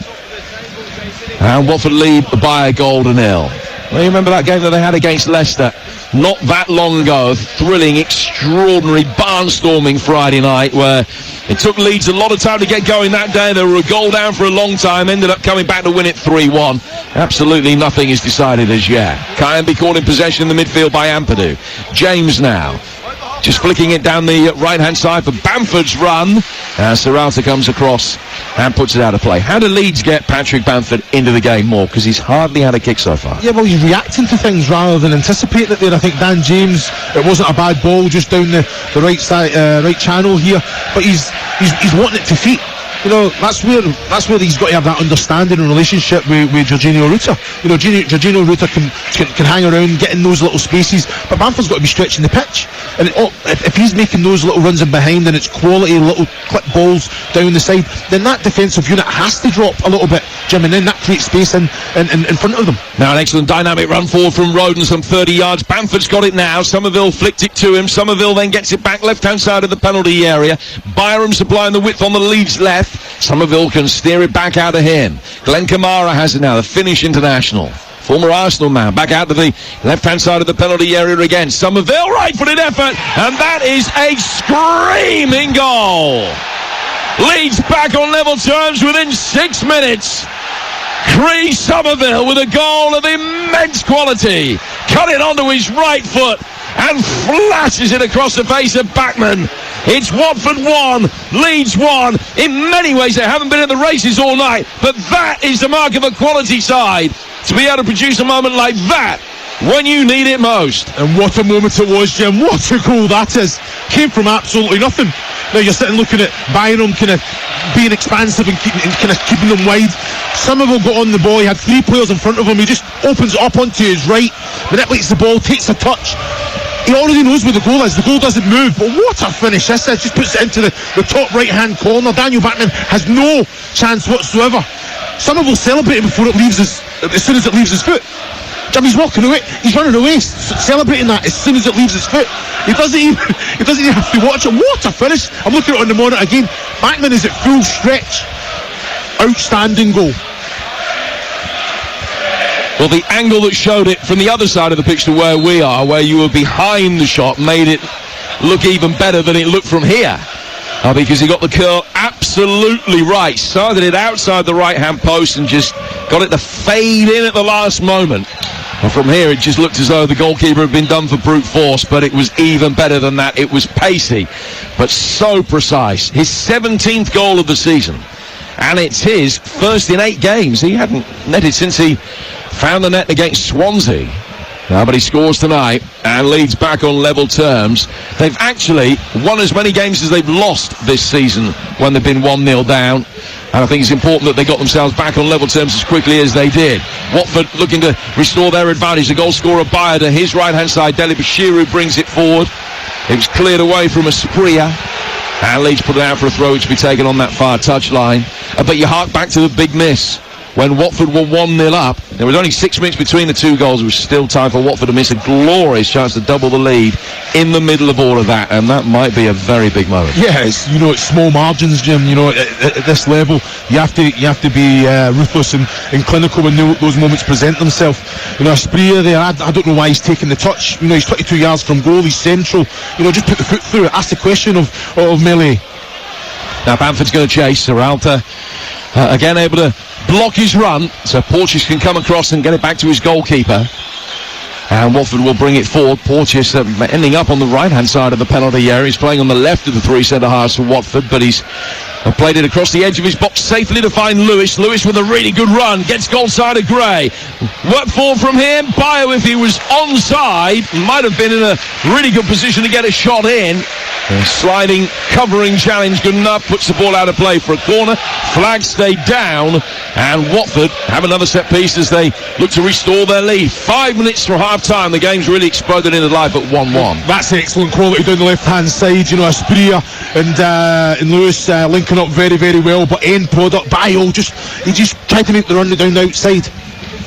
And Watford lead by a goal to nil. Well, you remember that game that they had against Leicester not that long ago, a thrilling, extraordinary, barnstorming Friday night, where it took Leeds a lot of time to get going that day. They were a goal down for a long time, ended up coming back to win it 3-1. Absolutely nothing is decided as yet. Kayambi caught in possession in the midfield by Ampadu. James now just flicking it down the right-hand side for Bamford's run. Serrata comes across and puts it out of play. How do Leeds get Patrick Bamford into the game more? Because he's hardly had a kick so far. Yeah, well, he's reacting to things rather than anticipating it there. I think Dan James, it wasn't a bad ball just down the right side, right channel here, but he's wanting it to feet. you know, that's where he's got to have that understanding and relationship with Jorginho Ruta. You know, Jorginho Ruta can hang around, get in those little spaces, but Bamford's got to be stretching the pitch. And if he's making those little runs in behind and it's quality little clip balls down the side, then that defensive unit has to drop a little bit, Jim, and then that creates space in front of them. Now an excellent dynamic run forward from Roden, some 30 yards. Bamford's got it now. Somerville flicked it to him. Somerville then gets it back left-hand side of the penalty area. Byram supplying the width on the Leeds left. Somerville can steer it back out of him. Glenn Kamara has it now, the Finnish international. Former Arsenal man, back out to the left-hand side of the penalty area again. Somerville, right-footed effort, and that is a screaming goal. Leeds back on level terms within 6 minutes. Cree Somerville with a goal of immense quality. Cut it onto his right foot and flashes it across the face of Bachmann. It's Watford 1, Leeds 1. In many ways, they haven't been in the races all night, but that is the mark of a quality side, to be able to produce a moment like that when you need it most. And what a moment it was, Jim. What a goal that is. Came from absolutely nothing. Now you're sitting looking at Byram kind of being expansive and keeping them wide. Somerville got on the ball. He had 3 players in front of him. He just opens it up onto his right, manipulates the ball, takes a touch. He already knows where the goal is. The goal doesn't move, but what a finish this is. Just puts it into the top right-hand corner. Daniel Bachmann has no chance whatsoever. Somerville celebrating before it leaves as soon as it leaves his foot. Jimmy's walking away. He's running away, celebrating that as soon as it leaves his foot. He doesn't even have to watch it. What a finish! I'm looking at it on the monitor again. Bachmann is at full stretch. Outstanding goal. Well, the angle that showed it from the other side of the pitch to where we are, where you were behind the shot, made it look even better than it looked from here. Because he got the curl absolutely right. Started it outside the right-hand post and just got it to fade in at the last moment. And from here, it just looked as though the goalkeeper had been done for brute force, but it was even better than that. It was pacey, but so precise. His 17th goal of the season. And it's his first in 8 games. He hadn't netted since he found the net against Swansea. But he scores tonight and Leeds back on level terms. They've actually won as many games as they've lost this season when they've been 1-0 down. And I think it's important that they got themselves back on level terms as quickly as they did. Watford looking to restore their advantage. The goal scorer Bayer to his right-hand side. Dele Bashiru brings it forward. It was cleared away from Asprilla. And Leeds put it out for a throw which will be taken on that far touchline. But you hark back to the big miss. When Watford were 1-0 up, there was only 6 minutes between the 2 goals. It was still time for Watford to miss a glorious chance to double the lead in the middle of all of that, and that might be a very big moment. Yeah, it's small margins, Jim. At this level, you have to be ruthless and clinical when those moments present themselves. Asprilla there, I don't know why he's taking the touch. He's 22 yards from goal. He's central. Just put the foot through it. Ask the question of melee. Now Bamford's going to chase. Serralta again able to block his run, so Porteous can come across and get it back to his goalkeeper. And Watford will bring it forward. Porteous ending up on the right-hand side of the penalty area. He's playing on the left of the 3 centre-halves for Watford, but he's played it across the edge of his box safely to find Lewis. Lewis with a really good run, gets goal side of Gray. Work forward from him. Bayer, if he was onside, might have been in a really good position to get a shot in. Sliding, covering challenge, good enough, puts the ball out of play for a corner. Flags stay down, and Watford have another set piece as they look to restore their lead. 5 minutes from half-time, the game's really exploded into life at 1-1. That's excellent quality down the left-hand side. Asprilla and Lewis linking up very, very well, but end product, Bayo, he just tried to make the run down the outside.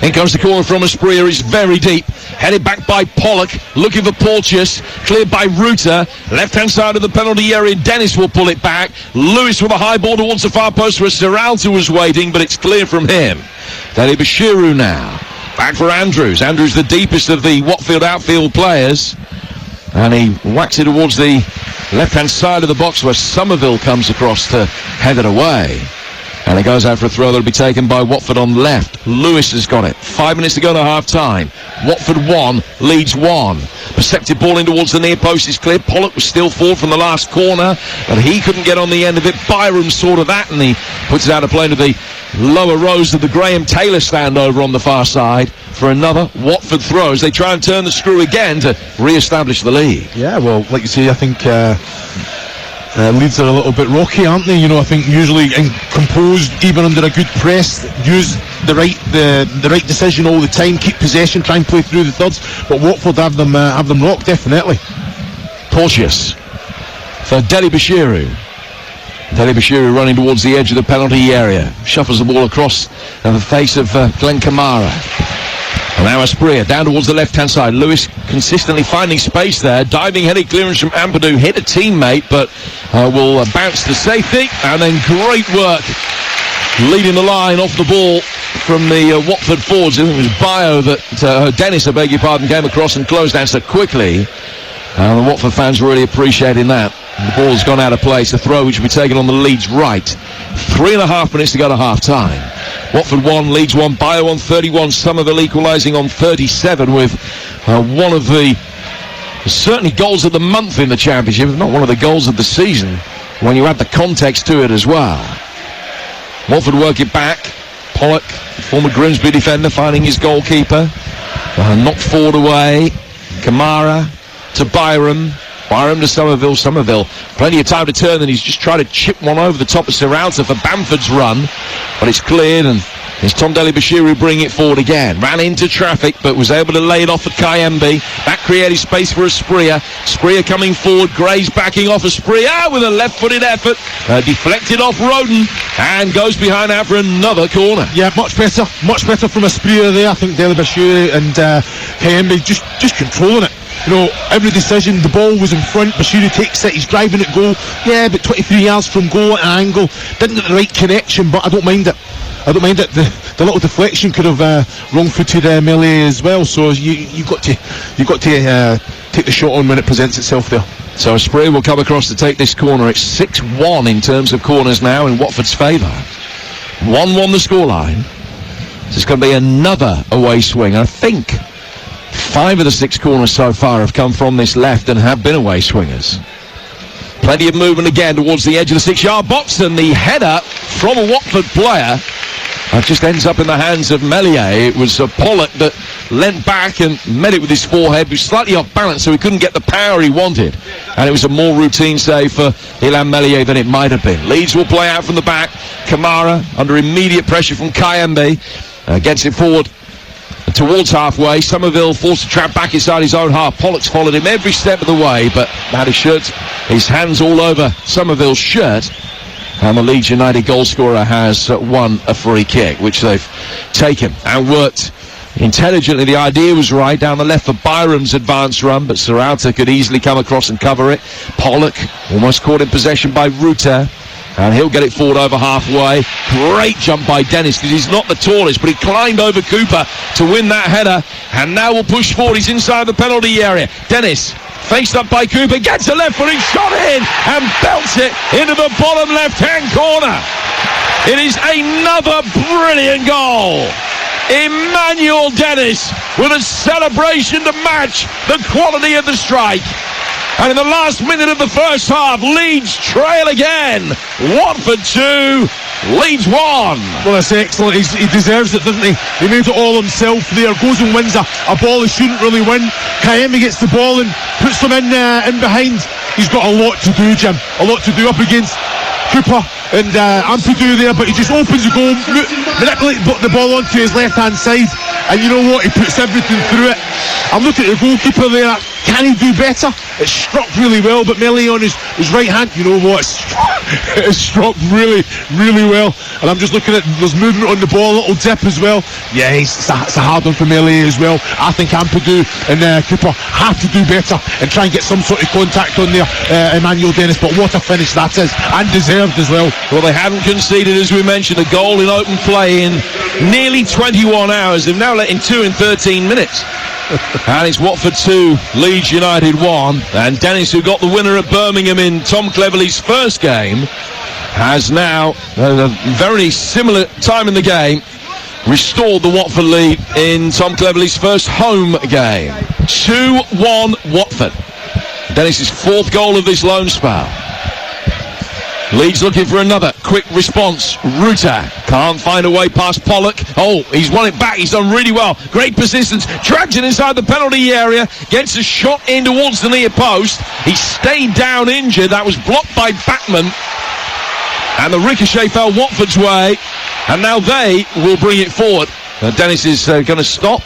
In comes the corner from Asprilla. It's very deep. Headed back by Pollock. Looking for Porteous. Cleared by Ruta. Left-hand side of the penalty area. Dennis will pull it back. Lewis with a high ball towards the far post where Serralta was waiting, but it's clear from him. Dele Bashiru now. Back for Andrews. Andrews the deepest of the Watfield outfield players. And he whacks it towards the left-hand side of the box where Somerville comes across to head it away. And it goes out for a throw that'll be taken by Watford on left. Lewis has got it. 5 minutes to go to half-time. Watford 1, Leeds 1. Perceptive ball in towards the near post is clear. Pollock was still forward from the last corner, but he couldn't get on the end of it. Byram saw to that, and he puts it out of play to the lower rows of the Graham Taylor stand over on the far side for another Watford throw as they try and turn the screw again to re-establish the lead. Yeah, well, like you say, I think Leeds are a little bit rocky, aren't they? You know, I think usually composed, even under a good press, use the right decision all the time, keep possession, try and play through the thirds. But Watford have them rocked, definitely. Cautious for Deli Bashiru. Deli Bashiru running towards the edge of the penalty area, shuffles the ball across the face of Glenn Kamara. And now Asprilla down towards the left-hand side. Lewis consistently finding space there. Diving headed clearance from Ampadu. Hit a teammate, but will bounce to safety. And then great work leading the line off the ball from the Watford forwards. I think it was Bio that Dennis, I beg your pardon, came across and closed down so quickly. The Watford fans really appreciating that. The ball's gone out of place. A throw which will be taken on the Leeds right. 3.5 minutes to go to half-time. Watford 1, Leeds 1, Bio on 31, Somerville equalising on 37 with one of the certainly goals of the month in the Championship, if not one of the goals of the season, when you add the context to it as well. Watford work it back. Pollock, former Grimsby defender, finding his goalkeeper. Knocked forward away. Kamara to Byram. Byram to Somerville. Plenty of time to turn, and he's just tried to chip one over the top of Serralta for Bamford's run. But it's cleared, and it's Tom Deli Bashiru bringing it forward again. Ran into traffic, but was able to lay it off at Kayembe. That created space for Asprilla. Asprilla coming forward. Gray's backing off Asprilla with a left-footed effort. Deflected off Roden, and goes behind out for another corner. Yeah, much better from Asprilla there. I think Deli Bashiru and Kayembe just controlling it. You know, every decision, the ball was in front, Bashiru takes it, he's driving at goal, yeah, but 23 yards from goal at an angle, didn't get the right connection, but I don't mind it. The little deflection could have wrong-footed Melee as well, so you've got to take the shot on when it presents itself there. So Asprilla will come across to take this corner. It's 6-1 in terms of corners now in Watford's favour. 1-1 the scoreline. This is going to be another away swing. I think 5 of the 6 corners so far have come from this left and have been away swingers. Plenty of movement again towards the edge of the 6-yard box, and the header from a Watford player just ends up in the hands of Meslier. It was Pollock that leant back and met it with his forehead. He was slightly off balance, so he couldn't get the power he wanted. And it was a more routine save for Ilhan Meslier than it might have been. Leeds will play out from the back. Kamara under immediate pressure from Kayembe. Gets it forward towards halfway. Somerville forced to trap back inside his own half. Pollock's followed him every step of the way, but had his hands all over Somerville's shirt. And the Leeds United goalscorer has won a free kick, which they've taken and worked intelligently. The idea was right down the left for Byram's advance run, but Serralta could easily come across and cover it. Pollock almost caught in possession by Rutter, and he'll get it forward over halfway. Great jump by Dennis, because he's not the tallest, but he climbed over Cooper to win that header, and now will push forward. He's inside the penalty area. Dennis, faced up by Cooper, gets a left-footed shot in and belts it into the bottom left-hand corner. It is another brilliant goal. Emmanuel Dennis with a celebration to match the quality of the strike. And in the last minute of the first half, Leeds trail again. Watford 2, Leeds 1. Well, that's excellent. He deserves it, doesn't he? He made it all himself there. Goes and wins a ball he shouldn't really win. Kayembe gets the ball and puts them in behind. He's got a lot to do, Jim. A lot to do up against Cooper and Ampadu there, but he just opens the goal, manipulates the ball onto his left-hand side, and you know what? He puts everything through it. I'm looking at the goalkeeper there. Can he do better? It's struck really well, but Melee on his right hand, you know what? It's struck really, really well. And I'm just looking at, there's movement on the ball, a little dip as well. Yeah, it's a hard one for Melee as well. I think Ampadu and Cooper have to do better and try and get some sort of contact on there, Emmanuel Dennis. But what a finish that is, and deserved as well. Well, they haven't conceded, as we mentioned, a goal in open play in nearly 21 hours. They've now let in 2 in 13 minutes. And it's Watford 2, Leeds United 1. And Dennis, who got the winner at Birmingham in Tom Cleverley's first game, has now, at a very similar time in the game, restored the Watford lead in Tom Cleverley's first home game. 2-1 Watford. Dennis's 4th goal of this loan spell. Leeds looking for another quick response. Ruta can't find a way past Pollock. Oh, he's won it back. He's done really well. Great persistence. Drags it inside the penalty area. Gets a shot in towards the near post. He stayed down injured. That was blocked by Backman. And the ricochet fell Watford's way. And now they will bring it forward. Dennis is going to stop.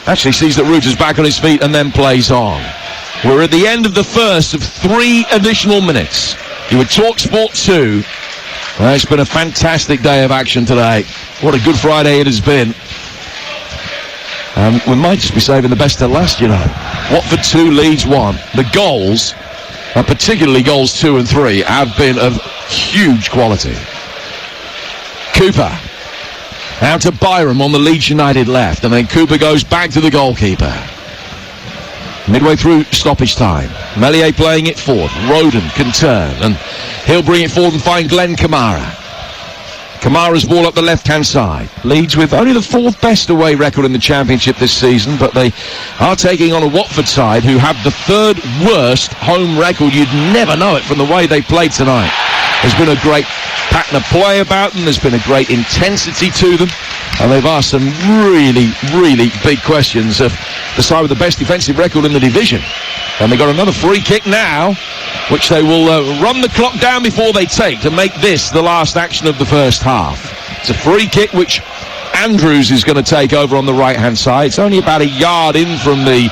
Actually sees that Ruta's back on his feet and then plays on. We're at the end of the first of 3 additional minutes. You would talk Sport 2. Well, it's been a fantastic day of action today. What a Good Friday it has been. We might just be saving the best till last, you know. Watford 2, Leeds 1. The goals, and particularly goals 2 and 3, have been of huge quality. Cooper out to Byram on the Leeds United left, and then Cooper goes back to the goalkeeper. Midway through stoppage time, Melier playing it forward. Roden can turn, and he'll bring it forward and find Glenn Kamara. Kamara's ball up the left-hand side. Leeds with only the 4th best away record in the Championship this season, but they are taking on a Watford side who have the 3rd worst home record. You'd never know it from the way they played tonight. There's been a great pattern of play about them. There's been a great intensity to them. And they've asked some really, really big questions of the side with the best defensive record in the division. And they've got another free kick now, which they will run the clock down before they take to make this the last action of the first half. It's a free kick which Andrews is going to take over on the right-hand side. It's only about a yard in from the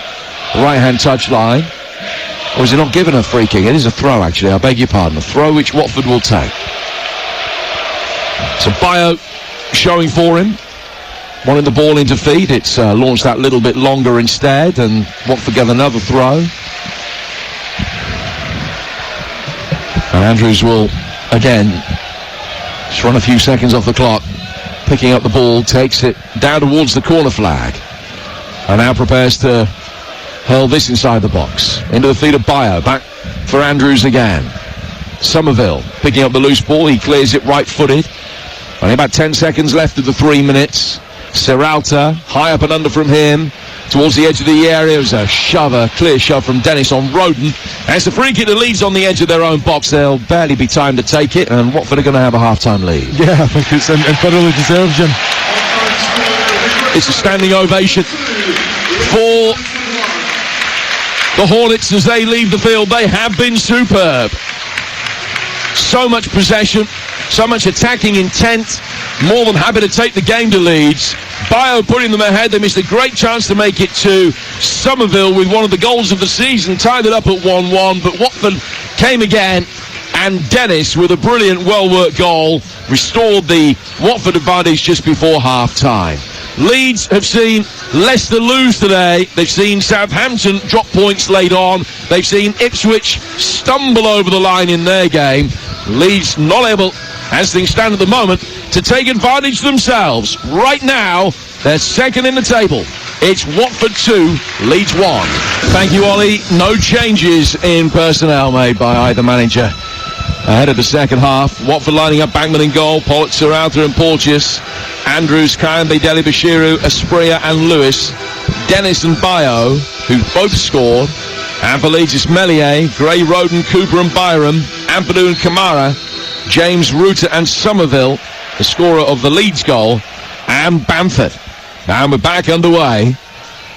right-hand touchline. Or is he not given a free kick? It is a throw, actually. I beg your pardon. A throw which Watford will take. So Bio showing for him. Wanting the ball into feet. It's launched that little bit longer instead, and Watford get another throw. And Andrews will, again, just run a few seconds off the clock. Picking up the ball, takes it down towards the corner flag. And now prepares to hurl this inside the box. Into the feet of Bio. Back for Andrews again. Somerville picking up the loose ball. He clears it right-footed. Only about 10 seconds left of the 3 minutes. Serralta, high up and under from him. Towards the edge of the area. It was a clear shove from Dennis on Roden. And it's a free kick that leads on the edge of their own box. There'll barely be time to take it, and Watford are going to have a half-time lead. Yeah, I think it's thoroughly deserved, Jim. It's a standing ovation for the Hornets as they leave the field. They have been superb. So much possession, so much attacking intent. More than happy to take the game to Leeds. Bio putting them ahead. They missed a great chance to make it to Somerville with one of the goals of the season. Tied it up at 1-1, but Watford came again. And Dennis, with a brilliant, well-worked goal, restored the Watford advantage just before half-time. Leeds have seen Leicester lose today. They've seen Southampton drop points late on. They've seen Ipswich stumble over the line in their game. Leeds not able, as things stand at the moment, to take advantage themselves. Right now, they're second in the table. It's Watford 2, Leeds 1. Thank you, Ollie. No changes in personnel made by either manager ahead of the second half. Watford lining up Bankman in goal, Pollock, Serralta and Porteous, Andrews, Kayambe, Dele Bashiru, Asprilla and Lewis, Dennis and Bio, who both scored. And for Leeds it's Melier, Gray, Roden, Cooper and Byram, Ampadu and Kamara, James, Ruta and Somerville, the scorer of the Leeds goal, and Bamford. And we're back underway.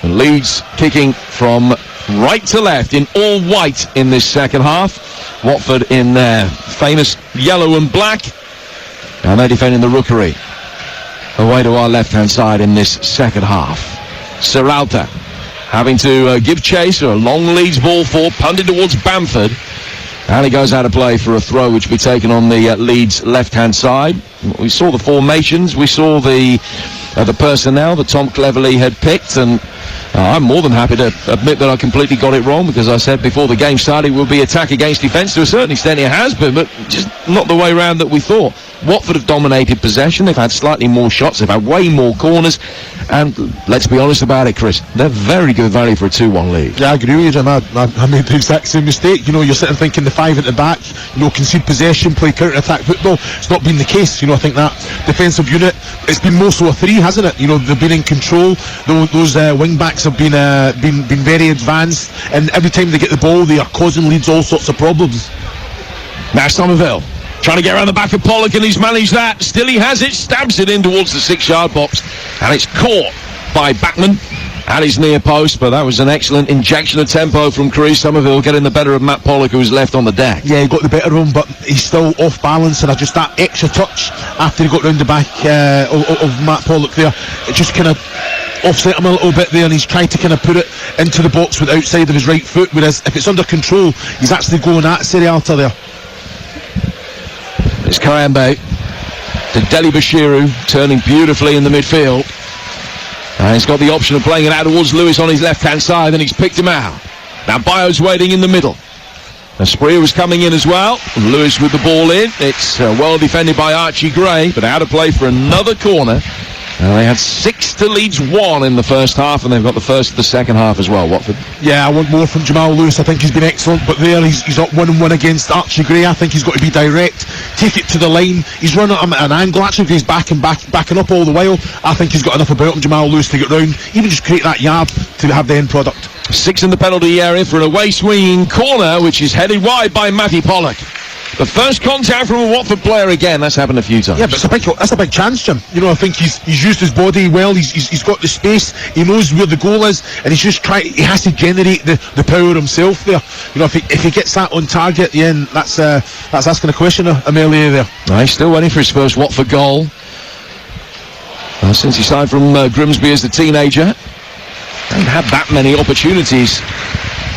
And Leeds kicking from right to left in all white in this second half. Watford in their famous yellow and black. And they're defending the Rookery. Away to our left-hand side in this second half. Serralta having to give chase, or a long Leeds ball for, punted towards Bamford. And he goes out of play for a throw which will be taken on the Leeds left-hand side. We saw the formations, we saw the personnel that Tom Cleverley had picked, and I'm more than happy to admit that I completely got it wrong, because I said before the game started it would be attack against defence. To a certain extent it has been, but just not the way round that we thought. Watford have dominated possession, they've had slightly more shots, they've had way more corners, and let's be honest about it, Chris, they're very good value for a 2-1 lead. Yeah, I agree with you, Jim. I made the exact same mistake. You know, you're sitting thinking the 5 at the back, you know, concede possession, play counter-attack football. It's not been the case. You know, I think that defensive unit, it's been more so a 3, hasn't it? You know, they've been in control. Those wing-backs have been very advanced, and every time they get the ball, they are causing Leeds all sorts of problems. Now Somerville Trying to get around the back of Pollock, and he's managed that. Still he has it, stabs it in towards the 6-yard box, and it's caught by Backman at his near post, but that was an excellent injection of tempo from Chris Somerville, getting the better of Matt Pollock, who was left on the deck. Yeah, he got the better of him, but he's still off balance, and just that extra touch after he got round the back of Matt Pollock there, it just kind of offset him a little bit there, and he's tried to kind of put it into the box with the outside of his right foot, whereas if it's under control, he's actually going at Serialta there. It's Kayembe to Deli Bashiru, turning beautifully in the midfield. And he's got the option of playing it out towards Lewis on his left-hand side, and he's picked him out. Now Bio's waiting in the middle. Asprilla was coming in as well. Lewis with the ball in. It's well defended by Archie Gray, but out of play for another corner. They had 6 to Leeds 1 in the first half, and they've got the first of the second half as well, Watford. Yeah, I want more from Jamal Lewis. I think he's been excellent, but there he's up 1-1 against Archie Gray. I think he's got to be direct, take it to the line. He's running at him at an angle. Archie Gray's backing up all the while. I think he's got enough about him, Jamal Lewis, to get round, even just create that yard to have the end product. 6 in the penalty area for an away swinging corner, which is headed wide by Matty Pollock. The first contact from a Watford player again. That's happened a few times. Yeah, but that's a big chance, Jim. You know, I think he's used his body well. He's got the space. He knows where the goal is, and he's just he has to generate the power himself there. You know, if he gets that on target, yeah, that's asking a question of Amelia there. He's still waiting for his first Watford goal. Since he signed from Grimsby as a teenager, hasn't had that many opportunities.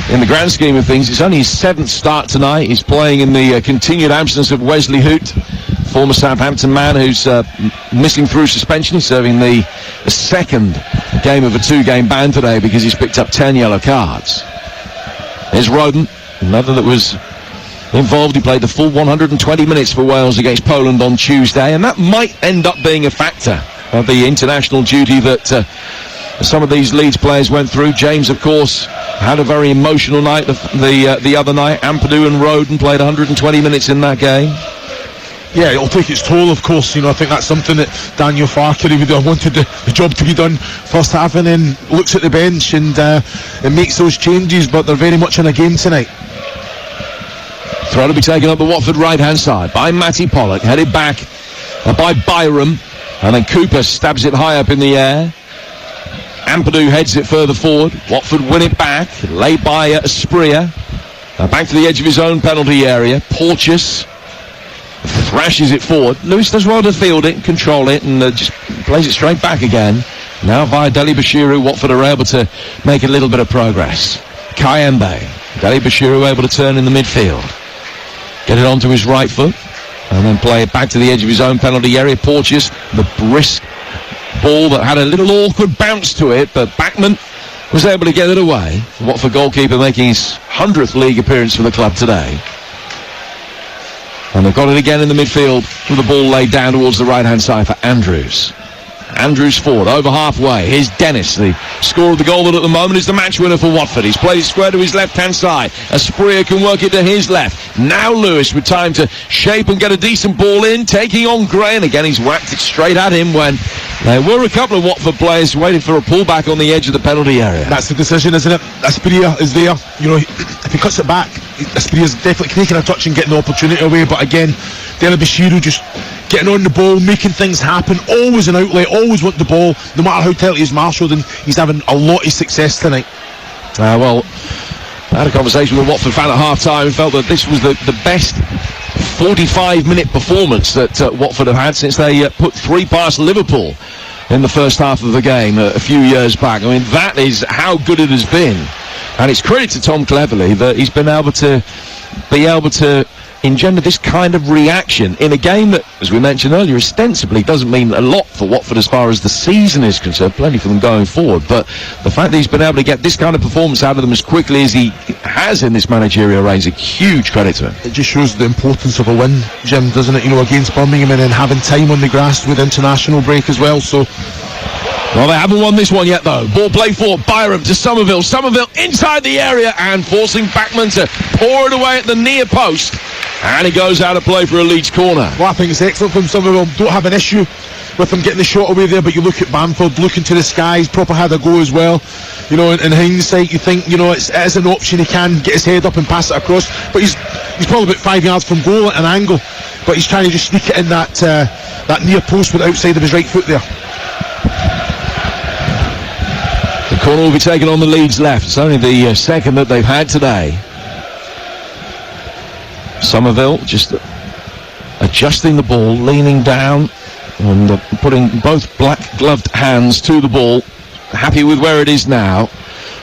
In the grand scheme of things, it's only his 7th start tonight. He's playing in the continued absence of Wesley Hoot, former Southampton man who's missing through suspension. He's serving the second game of a 2-game ban today because he's picked up 10 yellow cards. There's Roden, another that was involved. He played the full 120 minutes for Wales against Poland on Tuesday, and that might end up being a factor of the international duty that some of these Leeds players went through. James, of course, had a very emotional night the other night. Ampadu and Roden played 120 minutes in that game. Yeah, it'll take its toll, of course. You know, I think that's something that Daniel Farker would have wanted the job to be done first half, and then looks at the bench and makes those changes, but they're very much in a game tonight. Throw to be taken up the Watford right-hand side by Matty Pollock, headed back by Byram, and then Cooper stabs it high up in the air. Ampadu heads it further forward. Watford win it back, laid by Asprilla. Back to the edge of his own penalty area. Porteous thrashes it forward. Lewis does well to field it, control it, and just plays it straight back again. Now via Deli Bashiru, Watford are able to make a little bit of progress. Kayembe, Deli Bashiru able to turn in the midfield. Get it onto his right foot, and then play it back to the edge of his own penalty area. Porteous, the brisk ball that had a little awkward bounce to it, but Backman was able to get it away. Watford goalkeeper making his 100th league appearance for the club today. And they've got it again in the midfield with the ball laid down towards the right-hand side for Andrews. Andrews forward, over halfway. Here's Dennis, the scorer of the goal that at the moment is the match winner for Watford. He's played it square to his left-hand side. Asprilla can work it to his left. Now Lewis with time to shape and get a decent ball in, taking on Gray, and again he's whacked it straight at him when there were a couple of Watford players waiting for a pullback on the edge of the penalty area. That's the decision, isn't it? Asprilla is there. You know, if he cuts it back, Asprilla's definitely taking a touch and getting the opportunity away, but again, Deli Bashiru just getting on the ball, making things happen, always an outlet, always want the ball, no matter how talented he's marshalled, and he's having a lot of success tonight. Well, I had a conversation with a Watford fan at half-time and felt that this was the best 45-minute performance that Watford have had since they put 3 past Liverpool in the first half of the game a few years back. I mean, that is how good it has been. And it's credit to Tom Cleverley that he's been able to engender this kind of reaction in a game that, as we mentioned earlier, ostensibly doesn't mean a lot for Watford as far as the season is concerned, plenty for them going forward, but the fact that he's been able to get this kind of performance out of them as quickly as he has in this managerial reign is a huge credit to him. It just shows the importance of a win, Jim, doesn't it? You know, against Birmingham, and then having time on the grass with international break as well, so... Well, they haven't won this one yet, though. Ball play for Byram to Somerville. Somerville inside the area and forcing Backman to pour it away at the near post. And he goes out of play for a Leeds corner. Well, I think it's excellent from Somerville. Don't have an issue with him getting the shot away there, but you look at Bamford looking to the skies, proper had a go as well. You know, in hindsight, you think, you know, it is an option. He can get his head up and pass it across, but he's probably about 5 yards from goal at an angle. but he's trying to just sneak it in that near post with the outside of his right foot there. The corner will be taken on the Leeds left. It's only the second that they've had today. Somerville just adjusting the ball, leaning down and putting both black gloved hands to the ball, happy with where it is now.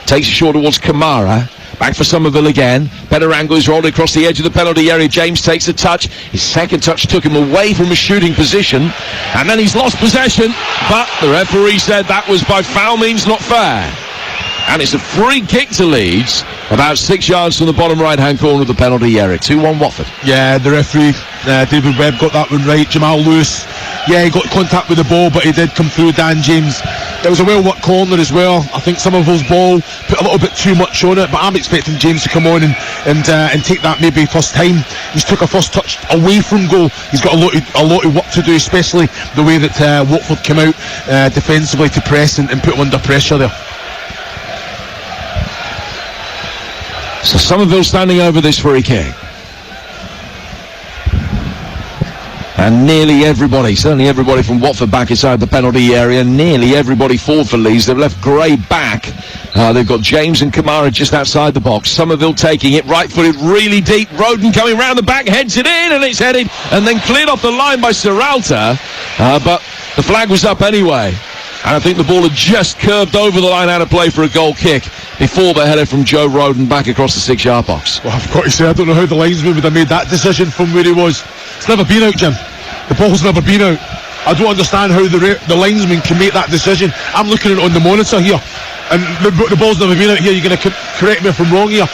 Takes it short towards Kamara. Back for Somerville again. Better angle is rolled across the edge of the penalty area. James takes a touch. His second touch took him away from a shooting position, and then he's lost possession, but the referee said that was by foul means not fair. And it's a free kick to Leeds, about 6 yards from the bottom right-hand corner of the penalty area. 2-1 Watford. Yeah, the referee, David Webb, got that one right. Jamal Lewis, yeah, he got contact with the ball, but he did come through Dan James. It was a well-worked corner as well. I think Somerville's ball put a little bit too much on it, but I'm expecting James to come on and take that maybe first time. He's took a first touch away from goal. He's got a lot of work to do, especially the way that Watford came out defensively to press and put him under pressure there. So Somerville standing over this free kick. And nearly everybody, certainly everybody from Watford back inside the penalty area, nearly everybody forward for Leeds. They've left Gray back. They've got James and Kamara just outside the box. Somerville taking it, right-footed, really deep. Roden coming round the back, heads it in, and it's headed and then cleared off the line by Serralta. But the flag was up anyway. And I think the ball had just curved over the line out of play for a goal kick before they headed from Joe Roden back across the 6-yard box. Well, I've got to say, I don't know how the linesman would have made that decision from where he was. It's never been out, Jim. The ball's never been out. I don't understand how the linesman can make that decision. I'm looking at it on the monitor here, and the ball's never been out here. You're going to correct me if I'm wrong here.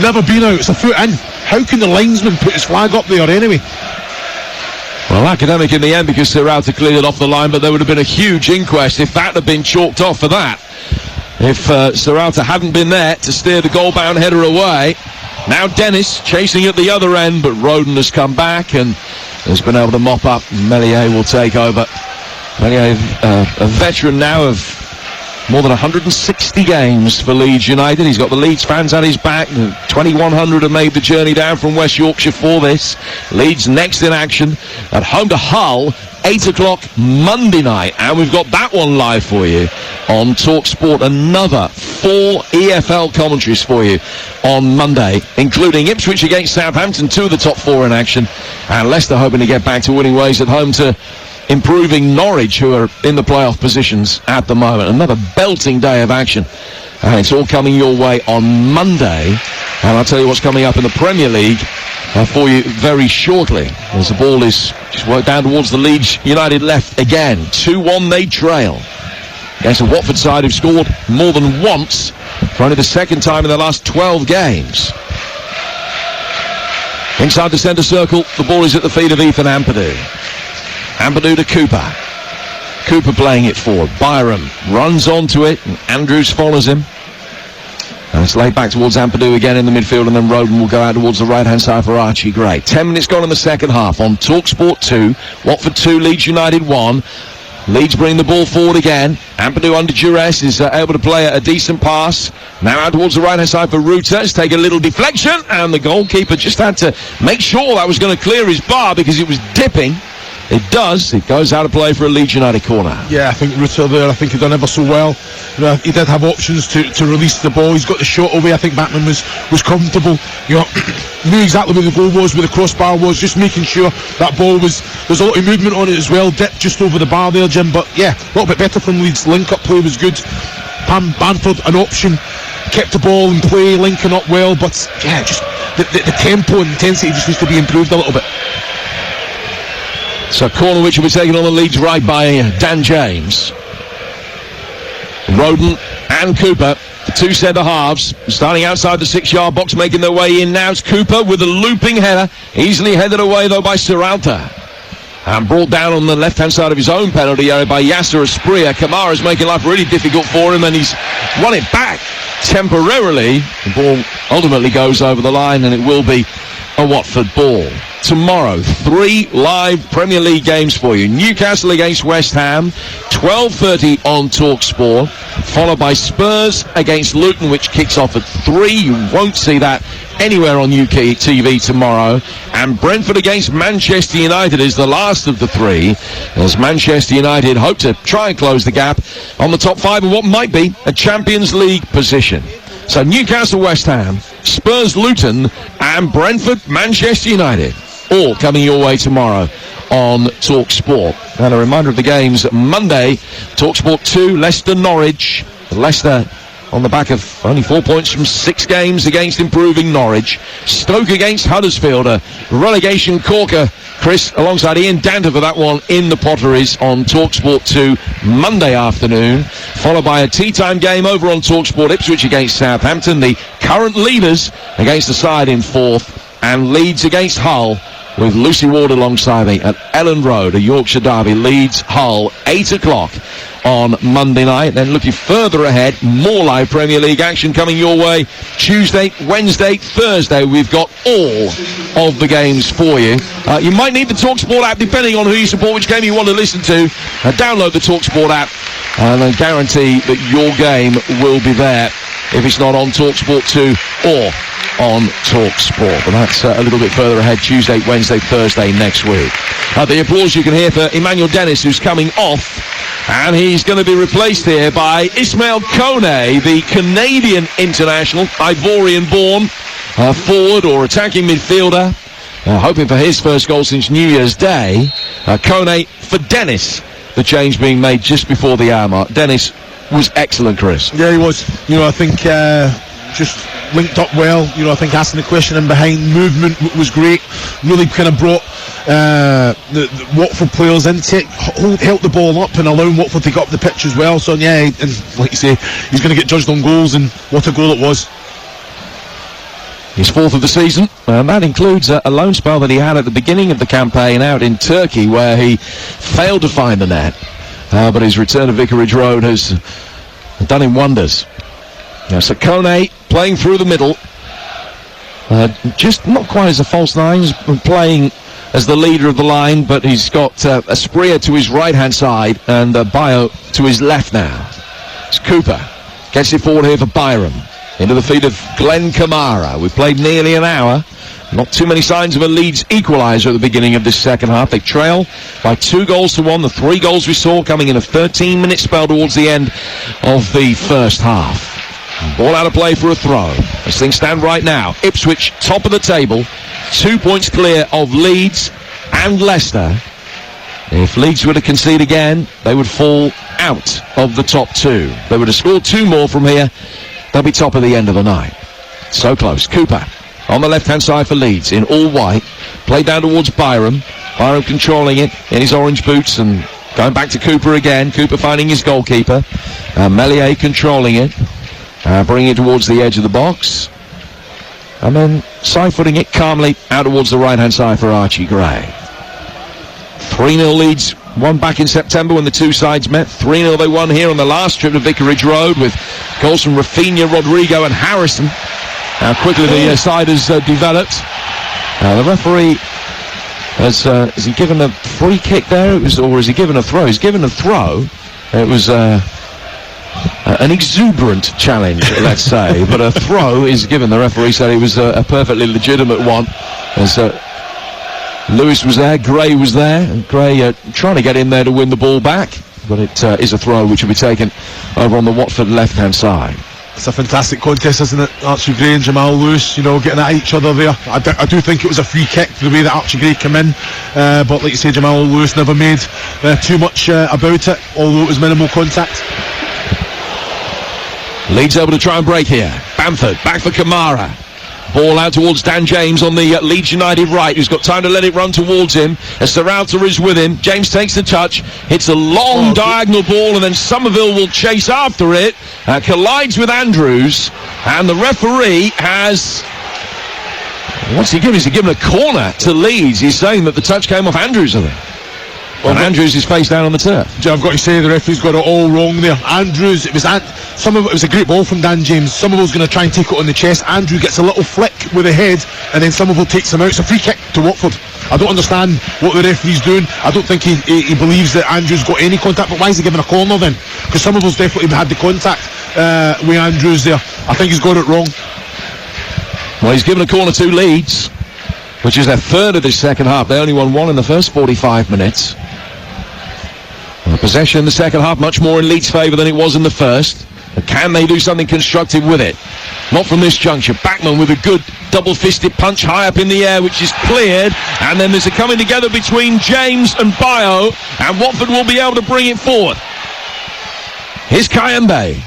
Never been out. It's a foot in. How can the linesman put his flag up there anyway? Well, academic in the end because Serralta cleared it off the line, but there would have been a huge inquest if that had been chalked off for that. If Serralta hadn't been there to steer the goal-bound header away. Now Dennis chasing at the other end, but Roden has come back and has been able to mop up. Melier will take over. Melier, a veteran now of more than 160 games for Leeds United. He's got the Leeds fans at his back. 2,100 have made the journey down from West Yorkshire for this. Leeds next in action at home to Hull, 8 o'clock Monday night. And we've got that one live for you on TalkSport. Another 4 EFL commentaries for you on Monday, including Ipswich against Southampton, 2 of the top 4 in action. And Leicester hoping to get back to winning ways at home to improving Norwich, who are in the playoff positions at the moment. Another belting day of action, and it's all coming your way on Monday. And I'll tell you what's coming up in the Premier League for you very shortly, as the ball is just worked down towards the Leeds United left again. 2-1 they trail against the Watford side, who've scored more than once for only the second time in the last 12 games. Inside the centre circle, the ball is at the feet of Ethan Ampadu. Ampadu to Cooper. Cooper playing it forward. Byram runs onto it, and Andrews follows him. And it's laid back towards Ampadu again in the midfield, and then Roden will go out towards the right-hand side for Archie Gray. 10 minutes gone in the second half on TalkSport 2. Watford 2, Leeds United 1. Leeds bring the ball forward again. Ampadu under duress is able to play a decent pass. Now out towards the right-hand side for Ruta. It's taken a little deflection, and the goalkeeper just had to make sure that was going to clear his bar because it was dipping. It does. It goes out of play for a Leeds United corner. Yeah, I think Ruta there, I think he done ever so well. He did have options to release the ball. He's got the shot away. I think Backman was comfortable. Knew exactly where the goal was, where the crossbar was, just making sure that ball there's a lot of movement on it as well. Dipped just over the bar there, Jim. But yeah, a little bit better from Leeds. Link-up play was good. Bamford, an option. Kept the ball in play, linking up well. But yeah, just the tempo and intensity just needs to be improved a little bit. So corner which will be taken on the Leeds right by Dan James. Roden and Cooper, the 2 centre halves, starting outside the 6-yard box, making their way in now. It's Cooper with a looping header, easily headed away though by Serralta. And brought down on the left-hand side of his own penalty area by Yasser Asprilla. Kamara's making life really difficult for him, and he's won it back temporarily. The ball ultimately goes over the line, and it will be a Watford ball. tomorrow. 3 live Premier League games for you. Newcastle against West Ham, 12:30 on TalkSport, followed by Spurs against Luton, which kicks off at 3. You won't see that anywhere on UK TV tomorrow. And Brentford against Manchester United is the last of the 3, as Manchester United hope to try and close the gap on the top 5 of what might be a Champions League position. So Newcastle, West Ham, Spurs, Luton, and Brentford, Manchester United, all coming your way tomorrow on TalkSport. And a reminder of the games: Monday, TalkSport 2, Leicester, Norwich. Leicester on the back of only 4 points from 6 games against improving Norwich. Stoke against Huddersfield, a relegation corker. Chris, alongside Ian Danter for that one in the Potteries on TalkSport 2 Monday afternoon, followed by a tea-time game over on TalkSport, Ipswich against Southampton, the current leaders against the side in 4th, and Leeds against Hull, with Lucy Ward alongside me at Ellen Road, a Yorkshire derby. Leeds, Hull, 8 o'clock on Monday night. Then looking further ahead, more live Premier League action coming your way Tuesday, Wednesday, Thursday. We've got all of the games for you. You might need the TalkSport app depending on who you support, which game you want to listen to. Download the TalkSport app and I guarantee that your game will be there if it's not on TalkSport 2 or on TalkSport. But that's a little bit further ahead, Tuesday, Wednesday, Thursday next week. The applause you can hear for Emmanuel Dennis, who's coming off, and he's going to be replaced here by Ismail Kone, the Canadian international, Ivorian-born forward or attacking midfielder, hoping for his first goal since New Year's Day. Kone for Dennis, the change being made just before the hour mark. Dennis was excellent, Chris. Yeah, he was. I think just linked up well. I think asking the question in behind, movement was great. Really kind of brought the Watford players into it, held the ball up and allowing Watford to get up the pitch as well. So yeah, and like you say, he's going to get judged on goals, and what a goal it was. His 4th of the season, and that includes a loan spell that he had at the beginning of the campaign out in Turkey, where he failed to find the net. But his return to Vicarage Road has done him wonders. So Kone playing through the middle, just not quite as a false 9, he's playing as the leader of the line, but he's got Asprilla to his right-hand side and Bayo to his left now. It's Cooper, gets it forward here for Byram, into the feet of Glenn Kamara. We've played nearly an hour. Not too many signs of a Leeds equaliser at the beginning of this second half. They trail by 2-1. The 3 goals we saw coming in a 13-minute spell towards the end of the first half. Ball out of play for a throw. As things stand right now, Ipswich top of the table, 2 points clear of Leeds and Leicester. If Leeds were to concede again, they would fall out of the top 2. They would have scored 2 more from here, they'll be top of the end of the night. So close. Cooper on the left-hand side for Leeds in all white. Played down towards Byram. Byram controlling it in his orange boots and going back to Cooper again. Cooper finding his goalkeeper. Melier controlling it. Bringing it towards the edge of the box. And then side-footing it calmly out towards the right-hand side for Archie Gray. 3-0 Leeds won back in September when the two sides met. 3-0 they won here on the last trip to Vicarage Road with goals from Rafinha, Rodrigo and Harrison. How quickly the side has developed. The referee has he given a free kick there? Or is he given a throw? He's given a throw. It was an exuberant challenge, let's say, but a throw is given. The referee said it was a perfectly legitimate one. As Lewis was there, Gray was there, and Gray trying to get in there to win the ball back, but it is a throw which will be taken over on the Watford left-hand side. It's a fantastic contest, isn't it? Archie Gray and Jamal Lewis, getting at each other there. I do think it was a free kick the way that Archie Gray came in, but like you say, Jamal Lewis never made too much about it, although it was minimal contact. Leeds able to try and break here. Bamford back for Kamara. Ball out towards Dan James on the Leeds United right, who's got time to let it run towards him. As Serralta is with him, James takes the touch, hits a long diagonal ball, and then Somerville will chase after it. Collides with Andrews, and the referee has... What's he giving? Is he giving a corner to Leeds? He's saying that the touch came off Andrews, I think. And Andrews is face down on the turf. I've got to say the referee's got it all wrong there. Andrews, it was a great ball from Dan James. Somerville's going to try and take it on the chest. Andrew gets a little flick with the head, and then Somerville takes him out. It's a free kick to Watford. I don't understand what the referee's doing. I don't think he believes that Andrews got any contact, but why is he giving a corner then? Because Somerville's definitely had the contact with Andrews there. I think he's got it wrong. Well, he's given a corner to Leeds, which is their third of this second half. They only won one in the first 45 minutes. Well, possession in the second half, much more in Leeds' favour than it was in the first. But can they do something constructive with it? Not from this juncture. Backman with a good double-fisted punch high up in the air, which is cleared. And then there's a coming together between James and Bio, and Watford will be able to bring it forward. Here's Kayembe.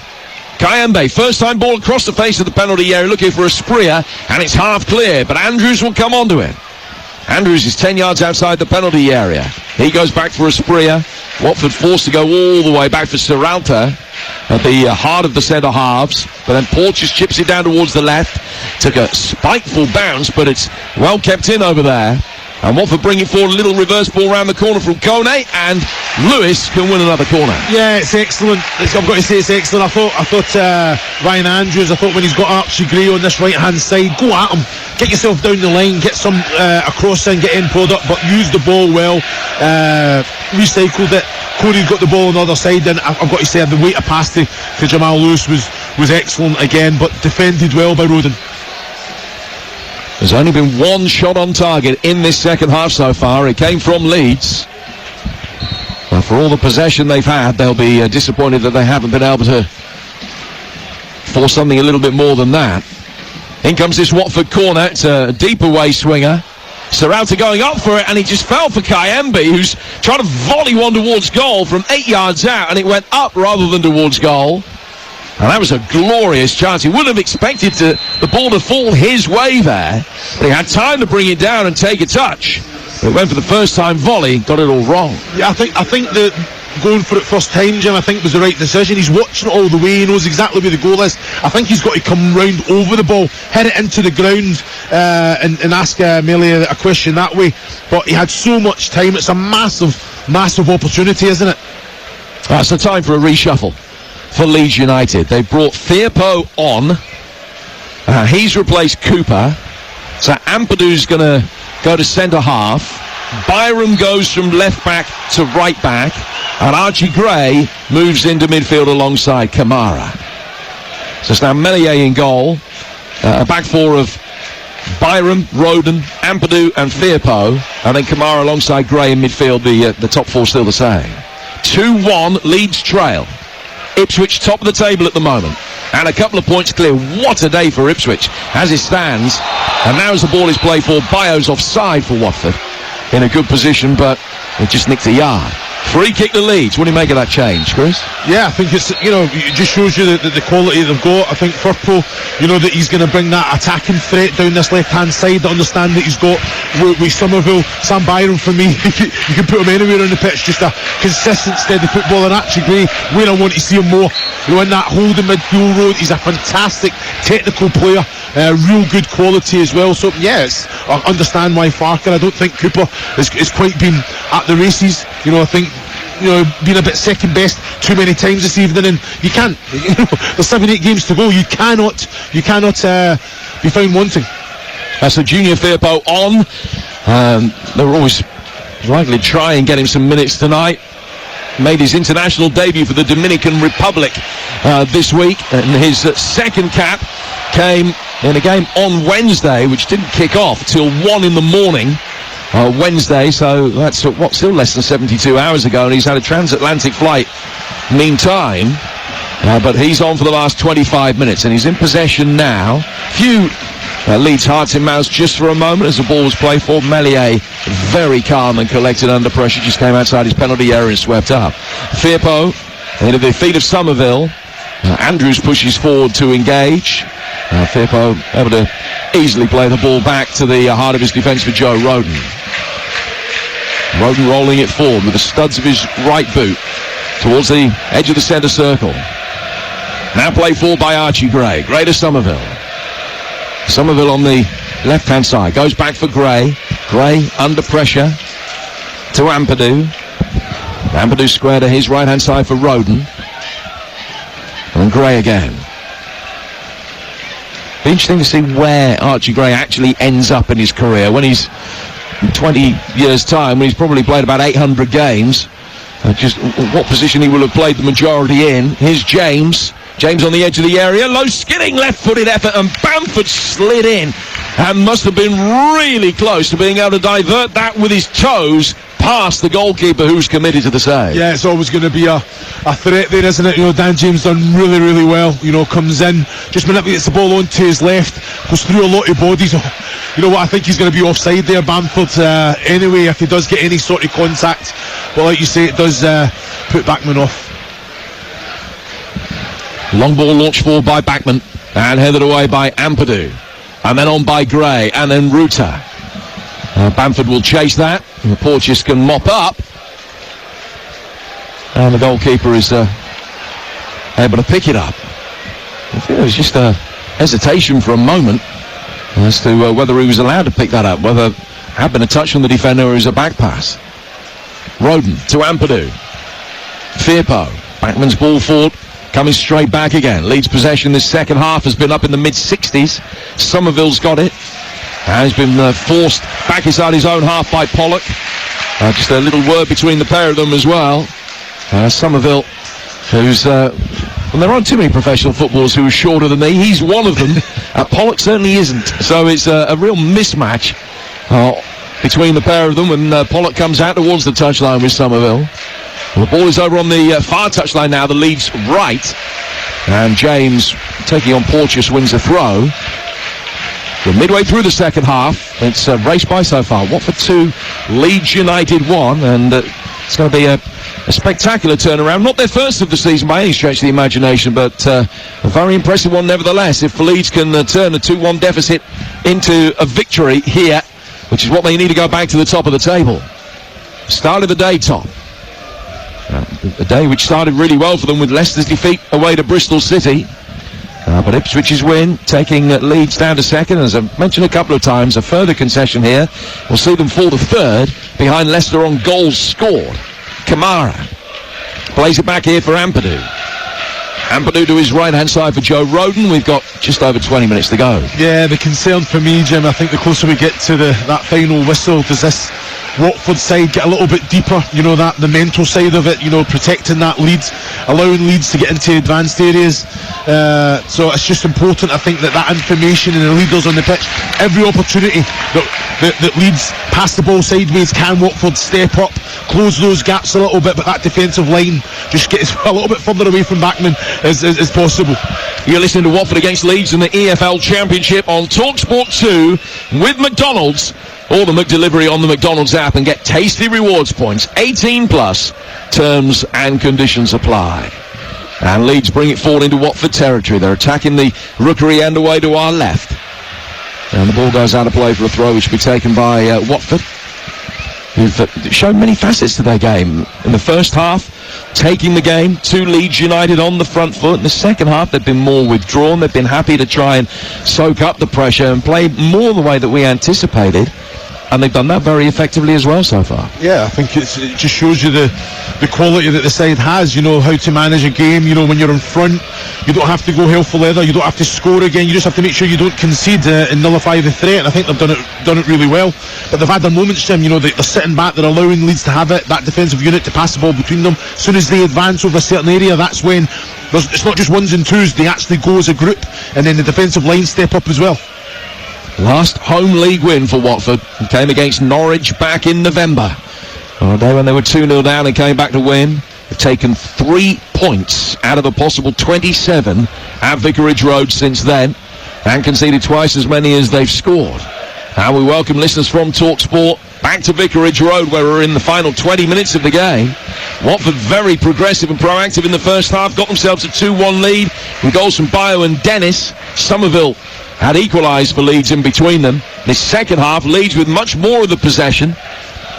Kayembe, first time ball across the face of the penalty area, looking for a Spria, and it's half clear, but Andrews will come onto it. Andrews is 10 yards outside the penalty area. He goes back for a Spria. Watford forced to go all the way back for Serralta at the heart of the centre halves, but then Porteous chips it down towards the left. Took a spiteful bounce, but it's well kept in over there. And Watford bring it forward, a little reverse ball around the corner from Kone, and Lewis can win another corner. Yeah, it's excellent. I've got to say it's excellent. I thought Ryan Andrews, I thought when he's got Archie Gray on this right-hand side, go at him. Get yourself down the line, get some across and get in product, but use the ball well. Recycled it. Corey's got the ball on the other side, and I've got to say the weight of pass to Jamal Lewis was excellent again, but defended well by Roden. There's only been one shot on target in this second half so far. It came from Leeds. Well, for all the possession they've had, they'll be disappointed that they haven't been able to force something a little bit more than that. In comes this Watford corner. It's a deep away swinger. Serralta going up for it, and he just fell for Kayembe, who's trying to volley one towards goal from 8 yards out, and it went up rather than towards goal. And that was a glorious chance. He wouldn't have expected the ball to fall his way there. But he had time to bring it down and take a touch. But it went for the first time volley, got it all wrong. Yeah, I think that going for it first time, Jim, I think was the right decision. He's watching it all the way. He knows exactly where the goal is. I think he's got to come round over the ball, hit it into the ground, and ask Melia a question that way. But he had so much time. It's a massive, massive opportunity, isn't it? That's the time for a reshuffle for Leeds United. They brought Firpo on. He's replaced Cooper. So Ampadu's going to go to centre half. Byram goes from left back to right back. And Archie Gray moves into midfield alongside Kamara. So it's now Melier in goal. A back four of Byram, Roden, Ampadu and Firpo. And then Kamara alongside Gray in midfield. The top four still the same. 2-1 Leeds trail. Ipswich top of the table at the moment, and a couple of points clear. What a day for Ipswich as it stands. And now as the ball is played for, Bio's offside for Watford, in a good position, but it just nicked a yard. Free kick to Leeds. What do you make of that change, Chris? Yeah, I think it's, it just shows you the quality they've got. I think Firpo, that he's going to bring that attacking threat down this left-hand side. I understand that he's got with Somerville, Sam Byron for me, you can put him anywhere on the pitch, just a consistent, steady footballer. Actually, where I want to see him more, in that holding midfield road, he's a fantastic technical player, real good quality as well. So, yes, I understand why Farker. I don't think Cooper is quite been at the races. I think being a bit second best too many times this evening, and you can't. There's 7-8 games to go. You cannot be found wanting. That's the junior Firpo on. They were always likely to try and get him some minutes tonight. Made his international debut for the Dominican Republic this week, and his second cap came in a game on Wednesday, which didn't kick off till 1 in the morning. Wednesday, so that's still less than 72 hours ago, and he's had a transatlantic flight meantime, but he's on for the last 25 minutes, and he's in possession now. Few Leeds hearts in mouths just for a moment as the ball was played for. Melier, very calm and collected under pressure, just came outside his penalty area and swept up. Firpo into the feet of Somerville. Andrews pushes forward to engage. Firpo able to easily play the ball back to the heart of his defence for Joe Roden. Roden rolling it forward with the studs of his right boot towards the edge of the centre circle. Now played forward by Archie Gray. Gray to Somerville. Somerville on the left-hand side. Goes back for Gray. Gray under pressure to Ampadu. Ampadu square to his right-hand side for Roden. And Gray again. Be interesting to see where Archie Gray actually ends up in his career. When he's 20 years' time, when he's probably played about 800 games. Just what position he will have played the majority in. Here's James. James on the edge of the area. Low skidding left-footed effort, and Bamford slid in and must have been really close to being able to divert that with his toes past the goalkeeper, who's committed to the save. Yeah, it's always going to be a threat there, isn't it? Dan James done really, really well. Comes in, just manipulates the ball onto his left, goes through a lot of bodies. I think he's going to be offside there, Bamford, anyway, if he does get any sort of contact. But like you say, it does put Bachmann off. Long ball launched forward by Bachmann and headed away by Ampadu, and then on by Gray, and then Ruta. Bamford will chase that, and the Porteous can mop up, and the goalkeeper is able to pick it up. I think there was just a hesitation for a moment as to whether he was allowed to pick that up, whether it had been a touch on the defender or it was a back pass. Roden to Ampadu. Firpo, Bachmann's ball forward, coming straight back again. Leeds possession this second half has been up in the mid-60s. Somerville's got it. And he's been forced back inside his own half by Pollock. Just a little word between the pair of them as well. Somerville, who's... well, there aren't too many professional footballers who are shorter than me. He's one of them. Pollock certainly isn't. So it's a real mismatch between the pair of them when Pollock comes out towards the touchline with Somerville. Well, the ball is over on the far touchline now, the Leeds right. And James, taking on Porteous, wins the throw. We're midway through the second half. It's raced by so far. Watford 2, Leeds United 1. And it's going to be a spectacular turnaround. Not their first of the season by any stretch of the imagination, but a very impressive one nevertheless. If Leeds can turn a 2-1 deficit into a victory here, which is what they need to go back to the top of the table. Start of the day, Tom. A day which started really well for them with Leicester's defeat away to Bristol City. But Ipswich's win, taking Leeds down to second. As I've mentioned a couple of times, a further concession here will see them fall to third behind Leicester on goals scored. Kamara plays it back here for Ampadu. Ampadu to his right-hand side for Joe Roden. We've got just over 20 minutes to go. Yeah, the concern for me, Jim, I think the closer we get to that final whistle, does this Watford side get a little bit deeper, that the mental side of it, protecting that Leeds, allowing Leeds to get into advanced areas. So it's just important, I think, that information and the leaders on the pitch, every opportunity that Leeds pass the ball sideways, can Watford step up, close those gaps a little bit, but that defensive line just gets a little bit further away from Bachmann as possible. You're listening to Watford against Leeds in the EFL Championship on TalkSport 2 with McDonald's. Or the McDelivery on the McDonald's app and get tasty rewards points. 18 plus. Terms and conditions apply. And Leeds bring it forward into Watford territory. They're attacking the Rookery end away to our left. And the ball goes out of play for a throw, which will be taken by Watford, who've shown many facets to their game. In the first half, taking the game to Leeds United on the front foot. In the second half, they've been more withdrawn. They've been happy to try and soak up the pressure and play more the way that we anticipated. And they've done that very effectively as well so far. Yeah, I think it just shows you the quality that the side has, how to manage a game. When you're in front, you don't have to go hell for leather, you don't have to score again, you just have to make sure you don't concede and nullify the threat, and I think they've done it really well. But they've had their moments, Jim, they're sitting back, they're allowing Leeds to have it, that defensive unit to pass the ball between them. As soon as they advance over a certain area, that's when it's not just ones and twos, they actually go as a group, and then the defensive line step up as well. Last home league win for Watford came against Norwich back in November. On a day when they were 2-0 down and came back to win. They've taken 3 points out of a possible 27 at Vicarage Road since then, and conceded twice as many as they've scored. And we welcome listeners from TalkSport back to Vicarage Road, where we're in the final 20 minutes of the game. Watford very progressive and proactive in the first half, got themselves a 2-1 lead with goals from Bayo and Dennis. Somerville had equalised for Leeds in between them. This second half, Leeds with much more of the possession,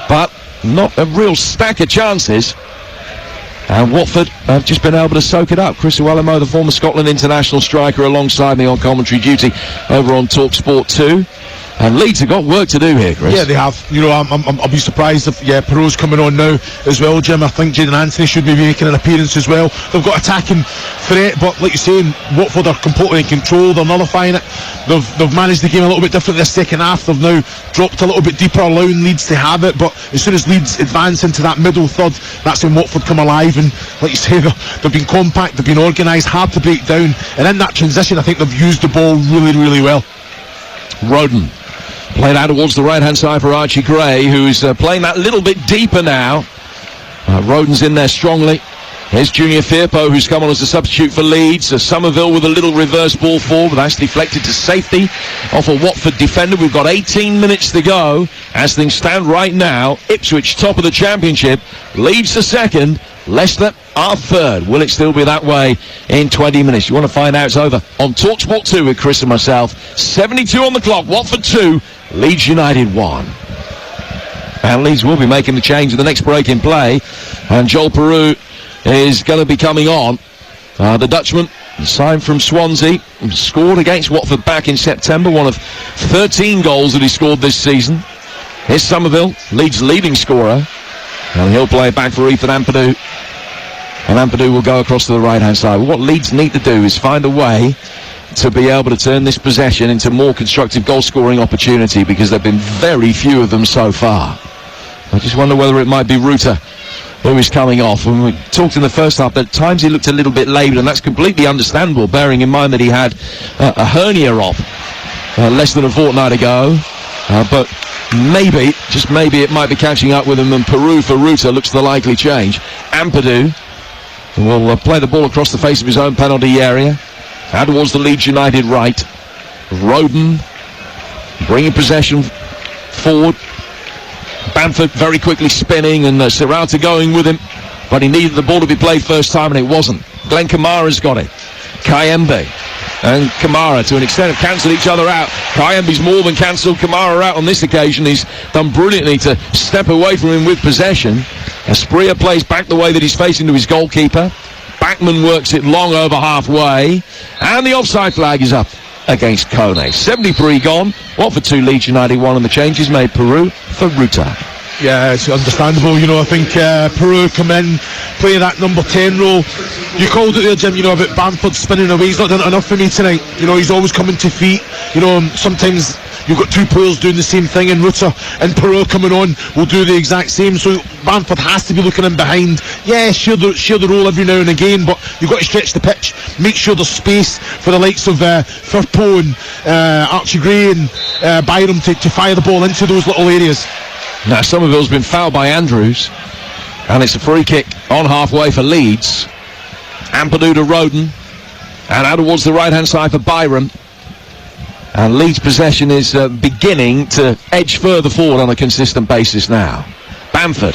but not a real stack of chances. And Watford have just been able to soak it up. Chris Uwelemo, the former Scotland international striker, alongside me on commentary duty over on TalkSport 2. And Leeds have got work to do here, Chris. Yeah, they have. You know, I'll be surprised if Perot's coming on now as well, Jim. I think Jadon Anthony should be making an appearance as well. They've got attacking threat, but like you're saying, Watford are completely in control. They're nullifying it. They've managed the game a little bit different this second half. They've now dropped a little bit deeper, allowing Leeds to have it. But as soon as Leeds advance into that middle third, that's when Watford come alive. And like you say, they've been compact, they've been organised, hard to break down. And in that transition, I think they've used the ball really, really well. Roden played out towards the right hand side for Archie Gray, who's playing that little bit deeper now. Roden's in there strongly. Here's Junior Firpo, who's come on as a substitute for Leeds. Somerville with a little reverse ball forward, but that's deflected to safety off a Watford defender. We've got 18 minutes to go as things stand right now. Ipswich top of the championship, Leeds the second, Leicester are third. Will it still be that way in 20 minutes? You want to find out? It's over on TalkSport 2 with Chris and myself. 72 on the clock, Watford 2, Leeds United 1. And Leeds will be making the change in the next break in play. And Joel Peru is going to be coming on. The Dutchman, signed from Swansea, scored against Watford back in September, one of 13 goals that he scored this season. Here's Somerville, Leeds' leading scorer, and he'll play back for Ethan Ampadu. And Ampadu will go across to the right-hand side. Well, what Leeds need to do is find a way to be able to turn this possession into more constructive goal-scoring opportunity, because there have been very few of them so far. I just wonder whether it might be Rutter who is coming off. When we talked in the first half, at times he looked a little bit laboured, and that's completely understandable, bearing in mind that he had a hernia op less than a fortnight ago. But maybe, just maybe, it might be catching up with him, and Peru for Rutter looks the likely change. Ampadu will play the ball across the face of his own penalty area, out towards the Leeds United right. Roden bringing possession forward. Bamford very quickly spinning, and Serrata going with him, but he needed the ball to be played first time, and it wasn't. Glenn Kamara's got it. Kayembe and Kamara to an extent have cancelled each other out. Kayembe's more than cancelled Kamara out on this occasion. He's done brilliantly to step away from him with possession. Asprilla plays back the way that he's facing to his goalkeeper. Backman works it long over halfway, and the offside flag is up against Kone. 73 gone. Watford 2, Leeds United 1, and the changes made. Peru for Rutter. Yeah, it's understandable. You know, I think Peru come in, play that number 10 role. You called it there, Jim, you know, about Bamford spinning away. He's not done it enough for me tonight. You know, he's always coming to feet. You know, sometimes you've got two players doing the same thing, and Rutter and Peru coming on will do the exact same. So Bamford has to be looking in behind. Yeah, share the role every now and again, but you've got to stretch the pitch. Make sure there's space for the likes of Firpo and Archie Gray and Byram to fire the ball into those little areas. Now Somerville's been fouled by Andrews, and it's a free kick on halfway for Leeds. Ampadu to Roden, and out towards the right hand side for Byram. And Leeds' possession is beginning to edge further forward on a consistent basis now. Bamford.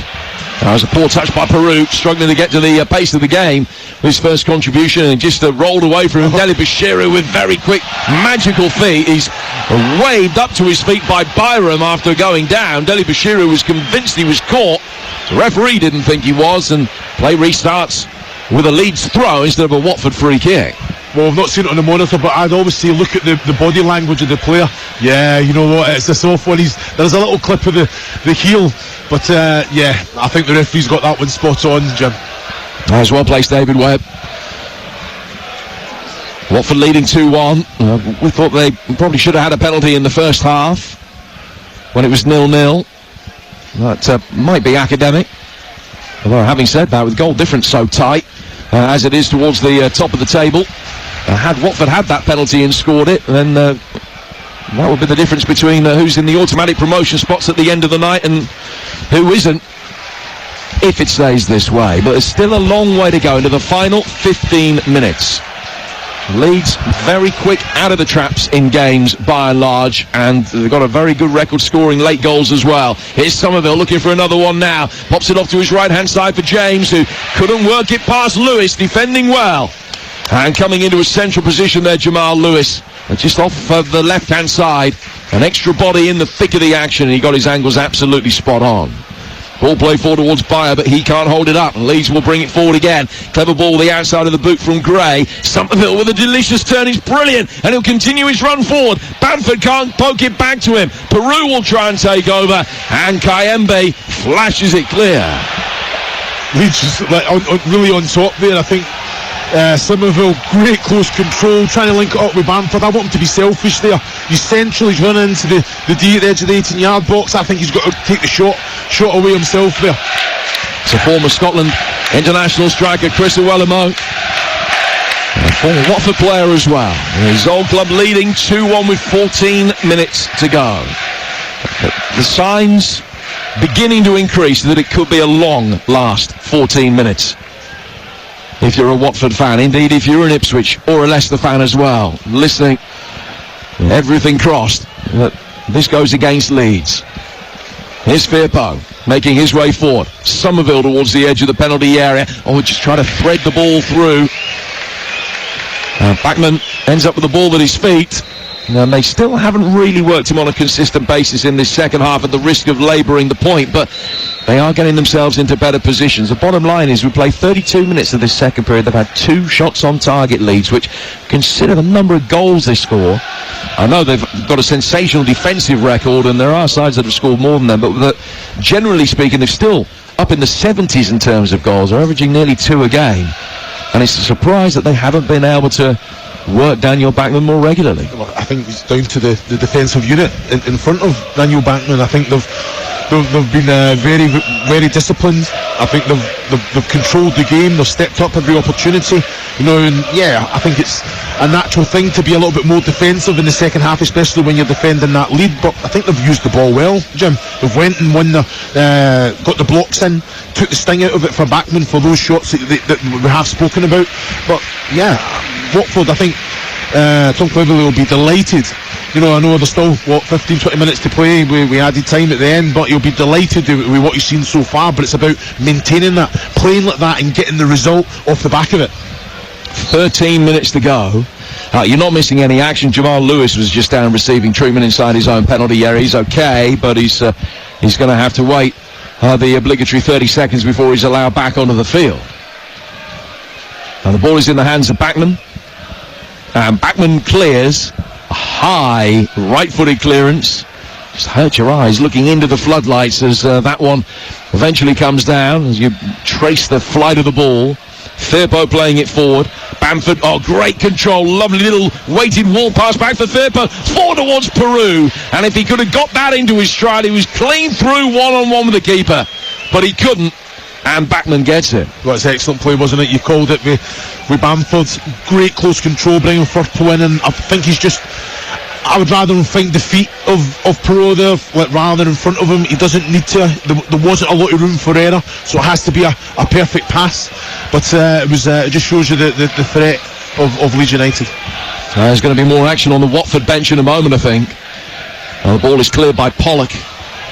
That was a poor touch by Peru, struggling to get to the pace of the game. His first contribution, and just rolled away from him. Deli Bashiru with very quick, magical feet. He's waved up to his feet by Byram after going down. Deli Bashiru was convinced he was caught. The referee didn't think he was, and play restarts with a Leeds throw instead of a Watford free kick. Well, I've not seen it on the monitor, but I'd always say look at the body language of the player. Yeah, you know what, it's a soft one. There's a little clip of the heel, but yeah, I think the referee's got that one spot on, Jim. As well placed, David Webb. Watford leading 2-1. We thought they probably should have had a penalty in the first half when it was 0-0. That might be academic. Although, having said that, with goal difference so tight as it is towards the top of the table, had Watford had that penalty and scored it, then that would be the difference between who's in the automatic promotion spots at the end of the night and who isn't, if it stays this way. But there's still a long way to go into the final 15 minutes. Leeds very quick out of the traps in games by and large, and they've got a very good record scoring late goals as well. Here's Somerville looking for another one now. Pops it off to his right hand side for James, who couldn't work it past Lewis, defending well. And coming into a central position there, Jamal Lewis, just off of the left hand side. An extra body in the thick of the action, and he got his angles absolutely spot on. Ball play forward towards Bayer, but he can't hold it up. Leeds will bring it forward again. Clever ball the outside of the boot from Gray. Somerville with a delicious turn is brilliant, and he'll continue his run forward. Bamford can't poke it back to him. Peru will try and take over, and Kayembe flashes it clear. Leeds is really on top there, I think. Somerville, great close control, trying to link it up with Bamford. I want him to be selfish there. He's central, he's running into the D at the edge of the 18-yard box. I think he's got to take the shot away himself there. It's a former Scotland international striker, Chris Iwelumo, a former Watford player as well. His old club leading 2-1 with 14 minutes to go. The signs beginning to increase that it could be a long last 14 minutes. If you're a Watford fan, indeed if you're an Ipswich or a Leicester fan as well, listening, everything crossed, that this goes against Leeds. Here's Firpo making his way forward. Somerville towards the edge of the penalty area. Just try to thread the ball through. Bachmann ends up with the ball at his feet. And they still haven't really worked him on a consistent basis in this second half at the risk of labouring the point, but they are getting themselves into better positions. The bottom line is we play 32 minutes of this second period. They've had 2 shots on target, Leeds, which, consider the number of goals they score. I know they've got a sensational defensive record, and there are sides that have scored more than them, but generally speaking, they're still up in the 70s in terms of goals. They're averaging nearly 2 a game. And it's a surprise that they haven't been able to work Daniel Bachmann more regularly. I think it's down to the defensive unit in front of Daniel Bachmann. I think they've been very, very disciplined. I think they've controlled the game. They've stepped up every opportunity. And I think it's a natural thing to be a little bit more defensive in the second half, especially when you're defending that lead. But I think they've used the ball well, Jim. They've went and won got the blocks in, took the sting out of it for Bachmann for those shots that we have spoken about. But Watford, I think Tom Cleverley will be delighted. I know there's still 15-20 minutes to play. We added time at the end, but he'll be delighted with what he's seen so far. But it's about maintaining that, playing like that, and getting the result off the back of it. 13 minutes to go. You're not missing any action. Jamal Lewis was just down receiving treatment inside his own penalty area. He's okay, but he's going to have to wait the obligatory 30 seconds before he's allowed back onto the field. Now the ball is in the hands of Bachmann. And Bachmann clears a high right-footed clearance. Just hurt your eyes looking into the floodlights as that one eventually comes down as you trace the flight of the ball. Firpo playing it forward. Bamford, great control, lovely little weighted wall pass back for Firpo, forward towards Peru, and if he could have got that into his stride, he was clean through one-on-one with the keeper, but he couldn't, and Bachmann gets it. Well, it's excellent play, wasn't it? You called it with Bamford. Great close control, bringing Firpo in, and I think I would rather him find the feet of Peru there, rather than in front of him. He doesn't need to. There wasn't a lot of room for error, so it has to be a perfect pass. But it just shows you the threat of Leeds United. There's going to be more action on the Watford bench in a moment, I think. The ball is cleared by Pollock.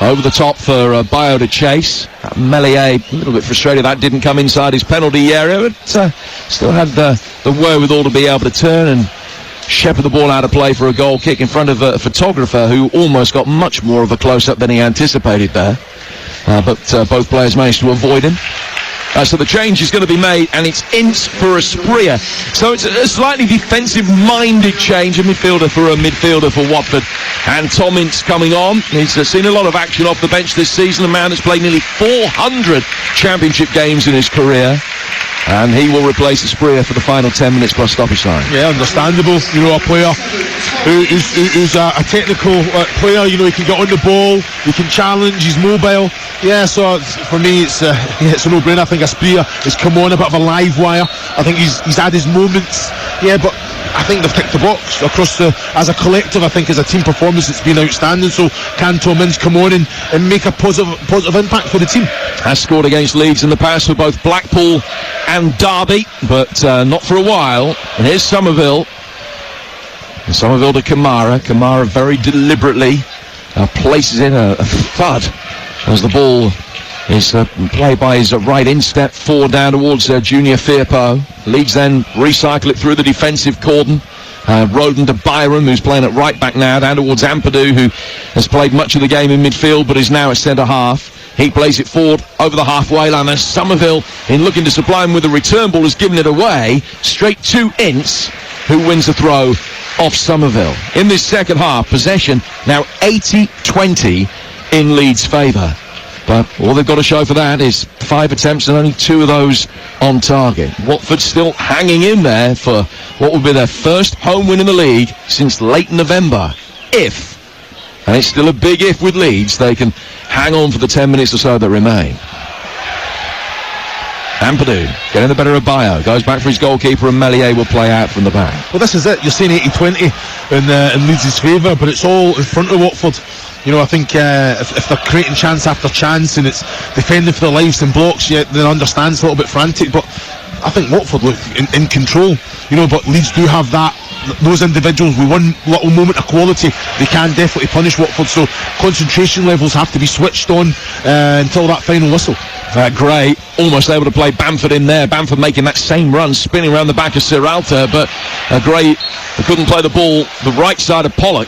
Over the top for Bayo to chase. Melier, a little bit frustrated that didn't come inside his penalty area, but still had the wherewithal to be able to turn and shepherd the ball out of play for a goal kick in front of a photographer who almost got much more of a close-up than he anticipated there. But both players managed to avoid him. So the change is going to be made, and it's Ince for Asprilla. So it's a slightly defensive-minded change, a midfielder for a midfielder for Watford. And Tom Ince coming on. He's seen a lot of action off the bench this season. A man that's played nearly 400 championship games in his career. And he will replace Asprilla for the final 10 minutes plus stoppage time. Yeah, understandable. A player who's a technical player. He can get on the ball, he can challenge, he's mobile. Yeah, so for me, it's a no-brainer. I think Asprilla has come on a bit of a live wire. I think he's had his moments. Yeah, but I think they've ticked the box across as a collective. I think as a team performance, it's been outstanding. So can Tom Ince come on and make a positive impact for the team? Has scored against Leeds in the past for both Blackpool and Derby, but not for a while. And here's Somerville. And Somerville to Kamara. Kamara very deliberately places in a thud as the ball is played by his right instep forward down towards Junior Firpo. Leeds then recycle it through the defensive cordon. Roden to Byram, who's playing at right back now, down towards Ampadu, who has played much of the game in midfield but is now at centre half. He plays it forward over the halfway line, and Somerville, in looking to supply him with a return ball, has given it away straight to Ince, who wins the throw off Somerville. In this second half, possession now 80-20 in Leeds' favour. But all they've got to show for that is 5 attempts and only 2 of those on target. Watford still hanging in there for what will be their first home win in the league since late November. If, and it's still a big if with Leeds, they can hang on for the 10 minutes or so that remain. Ampadu getting the better of Bayo, goes back for his goalkeeper, and Meslier will play out from the back. Well, this is it. You're saying 80-20 in Leeds' favour, but it's all in front of Watford. You know, I think if they're creating chance after chance and it's defending for their lives and blocks, yeah, then I understand it's a little bit frantic, but I think Watford look in control. You know, but Leeds do have those individuals with one little moment of quality. They can definitely punish Watford, so concentration levels have to be switched on until that final whistle. Gray almost able to play Bamford in there. Bamford making that same run, spinning around the back of Serralta, but Gray couldn't play the ball the right side of Pollock.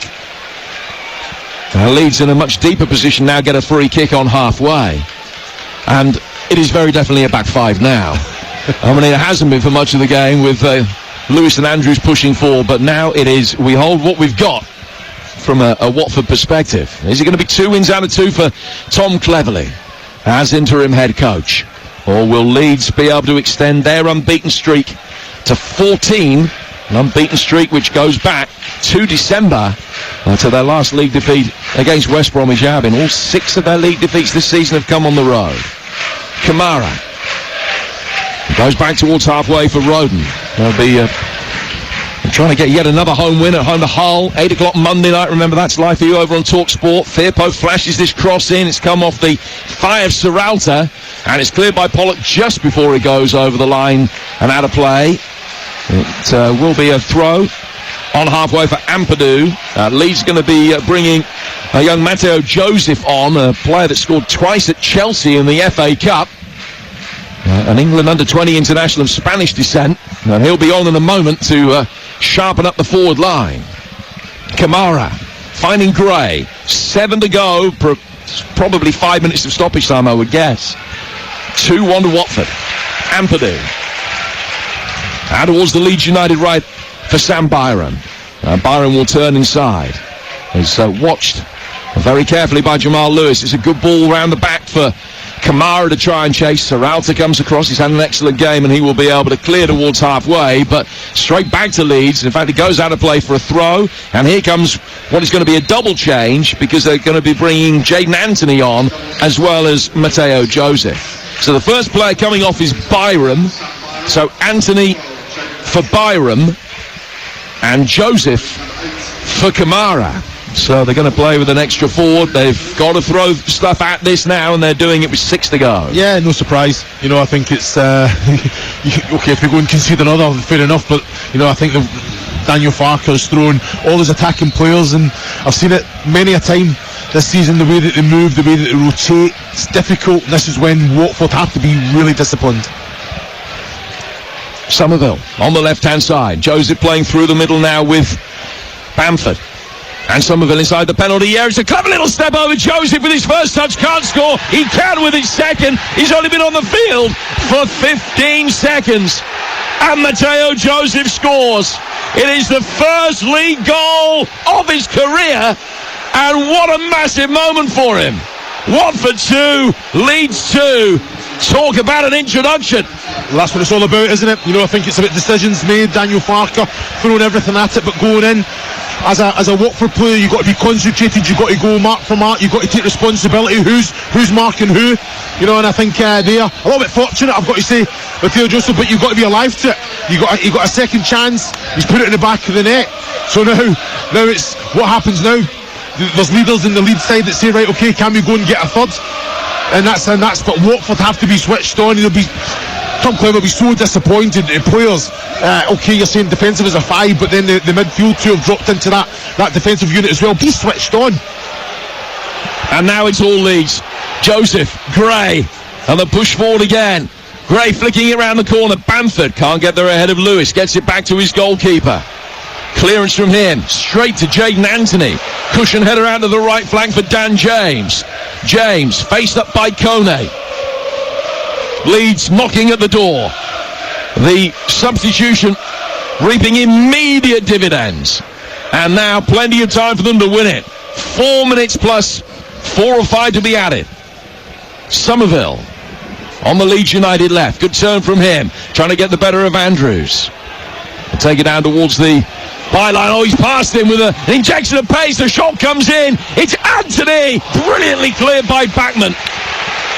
Leeds in a much deeper position now, get a free kick on halfway, and it is very definitely a back 5 now. I mean, it hasn't been for much of the game with Lewis and Andrews pushing forward, but now it is, we hold what we've got from a Watford perspective. Is it going to be 2 wins out of 2 for Tom Cleverley as interim head coach, or will Leeds be able to extend their unbeaten streak to 14, an unbeaten streak which goes back to December, to their last league defeat against West Bromwich Albion? All 6 of their league defeats this season have come on the road. Kamara goes back towards halfway for Roden. They'll be trying to get yet another home win at home to Hull. 8 o'clock Monday night. Remember, that's live for you over on TalkSport. Firpo flashes this cross in. It's come off the thigh of Serralta, and it's cleared by Pollock just before it goes over the line and out of play. It will be a throw on halfway for Ampadu. Leeds going to be bringing a young Matteo Joseph on, a player that scored twice at Chelsea in the FA Cup. An England under-20 international of Spanish descent, and he'll be on in a moment to sharpen up the forward line. Kamara finding Gray, 7 to go, probably 5 minutes of stoppage time, I would guess. 2-1 to Watford. Ampadu out towards the Leeds United right for Sam Byram. Byram will turn inside. He's watched very carefully by Jamal Lewis. It's a good ball round the back for Kamara to try and chase. Serralta comes across. He's had an excellent game, and he will be able to clear towards halfway, but straight back to Leeds. In fact, it goes out of play for a throw, and here comes what is going to be a double change, because they're going to be bringing Jaden Anthony on as well as Matteo Joseph. So the first player coming off is Byram. So Anthony for Byram and Joseph for Kamara. So they're going to play with an extra forward. They've got to throw stuff at this now, and they're doing it with 6 to go. Yeah, no surprise. You know, I think it's okay if they go and concede another, fair enough, but you know, I think Daniel Farker has thrown all his attacking players, and I've seen it many a time this season, the way that they move, the way that they rotate. It's difficult. This is when Watford have to be really disciplined. Somerville on the left-hand side. Joseph playing through the middle now with Bamford. And Somerville inside the penalty area. It's a clever little step over. Joseph with his first touch can't score. He can with his second. He's only been on the field for 15 seconds. And Matteo Joseph scores. It is the first league goal of his career. And what a massive moment for him. Watford 2, Leeds 2. Talk about an introduction. Well, that's what it's all about, isn't it? You know, I think it's about decisions made. Daniel Farker throwing everything at it, but going in. As a Watford player, you've got to be concentrated, you've got to go mark for mark, you've got to take responsibility, who's marking who, you know, and I think they are a little bit fortunate, I've got to say, with Theo Joseph, but you've got to be alive to it. You've got a second chance, he's put it in the back of the net, so now it's, what happens now? There's leaders in the Leeds side that say, right, okay, can we go and get a third? And that's, but Watford have to be switched on. Tom Clever will be so disappointed in players. Okay, you're saying defensive is a 5, but then the midfield 2 have dropped into that defensive unit as well. Be switched on. And now it's all Leeds. Joseph, Gray, and the push forward again. Gray flicking it around the corner. Bamford can't get there ahead of Lewis. Gets it back to his goalkeeper. Clearance from him, straight to Jaden Anthony. Cushion header out to the right flank for Dan James. James, faced up by Kone. Leeds knocking at the door. The substitution reaping immediate dividends. And now plenty of time for them to win it. 4 minutes plus 4 or 5 to be added. Somerville on the Leeds United left. Good turn from him. Trying to get the better of Andrews. He'll take it down towards the byline. Oh, he's passed him with an injection of pace. The shot comes in. It's Anthony. Brilliantly cleared by Bachmann.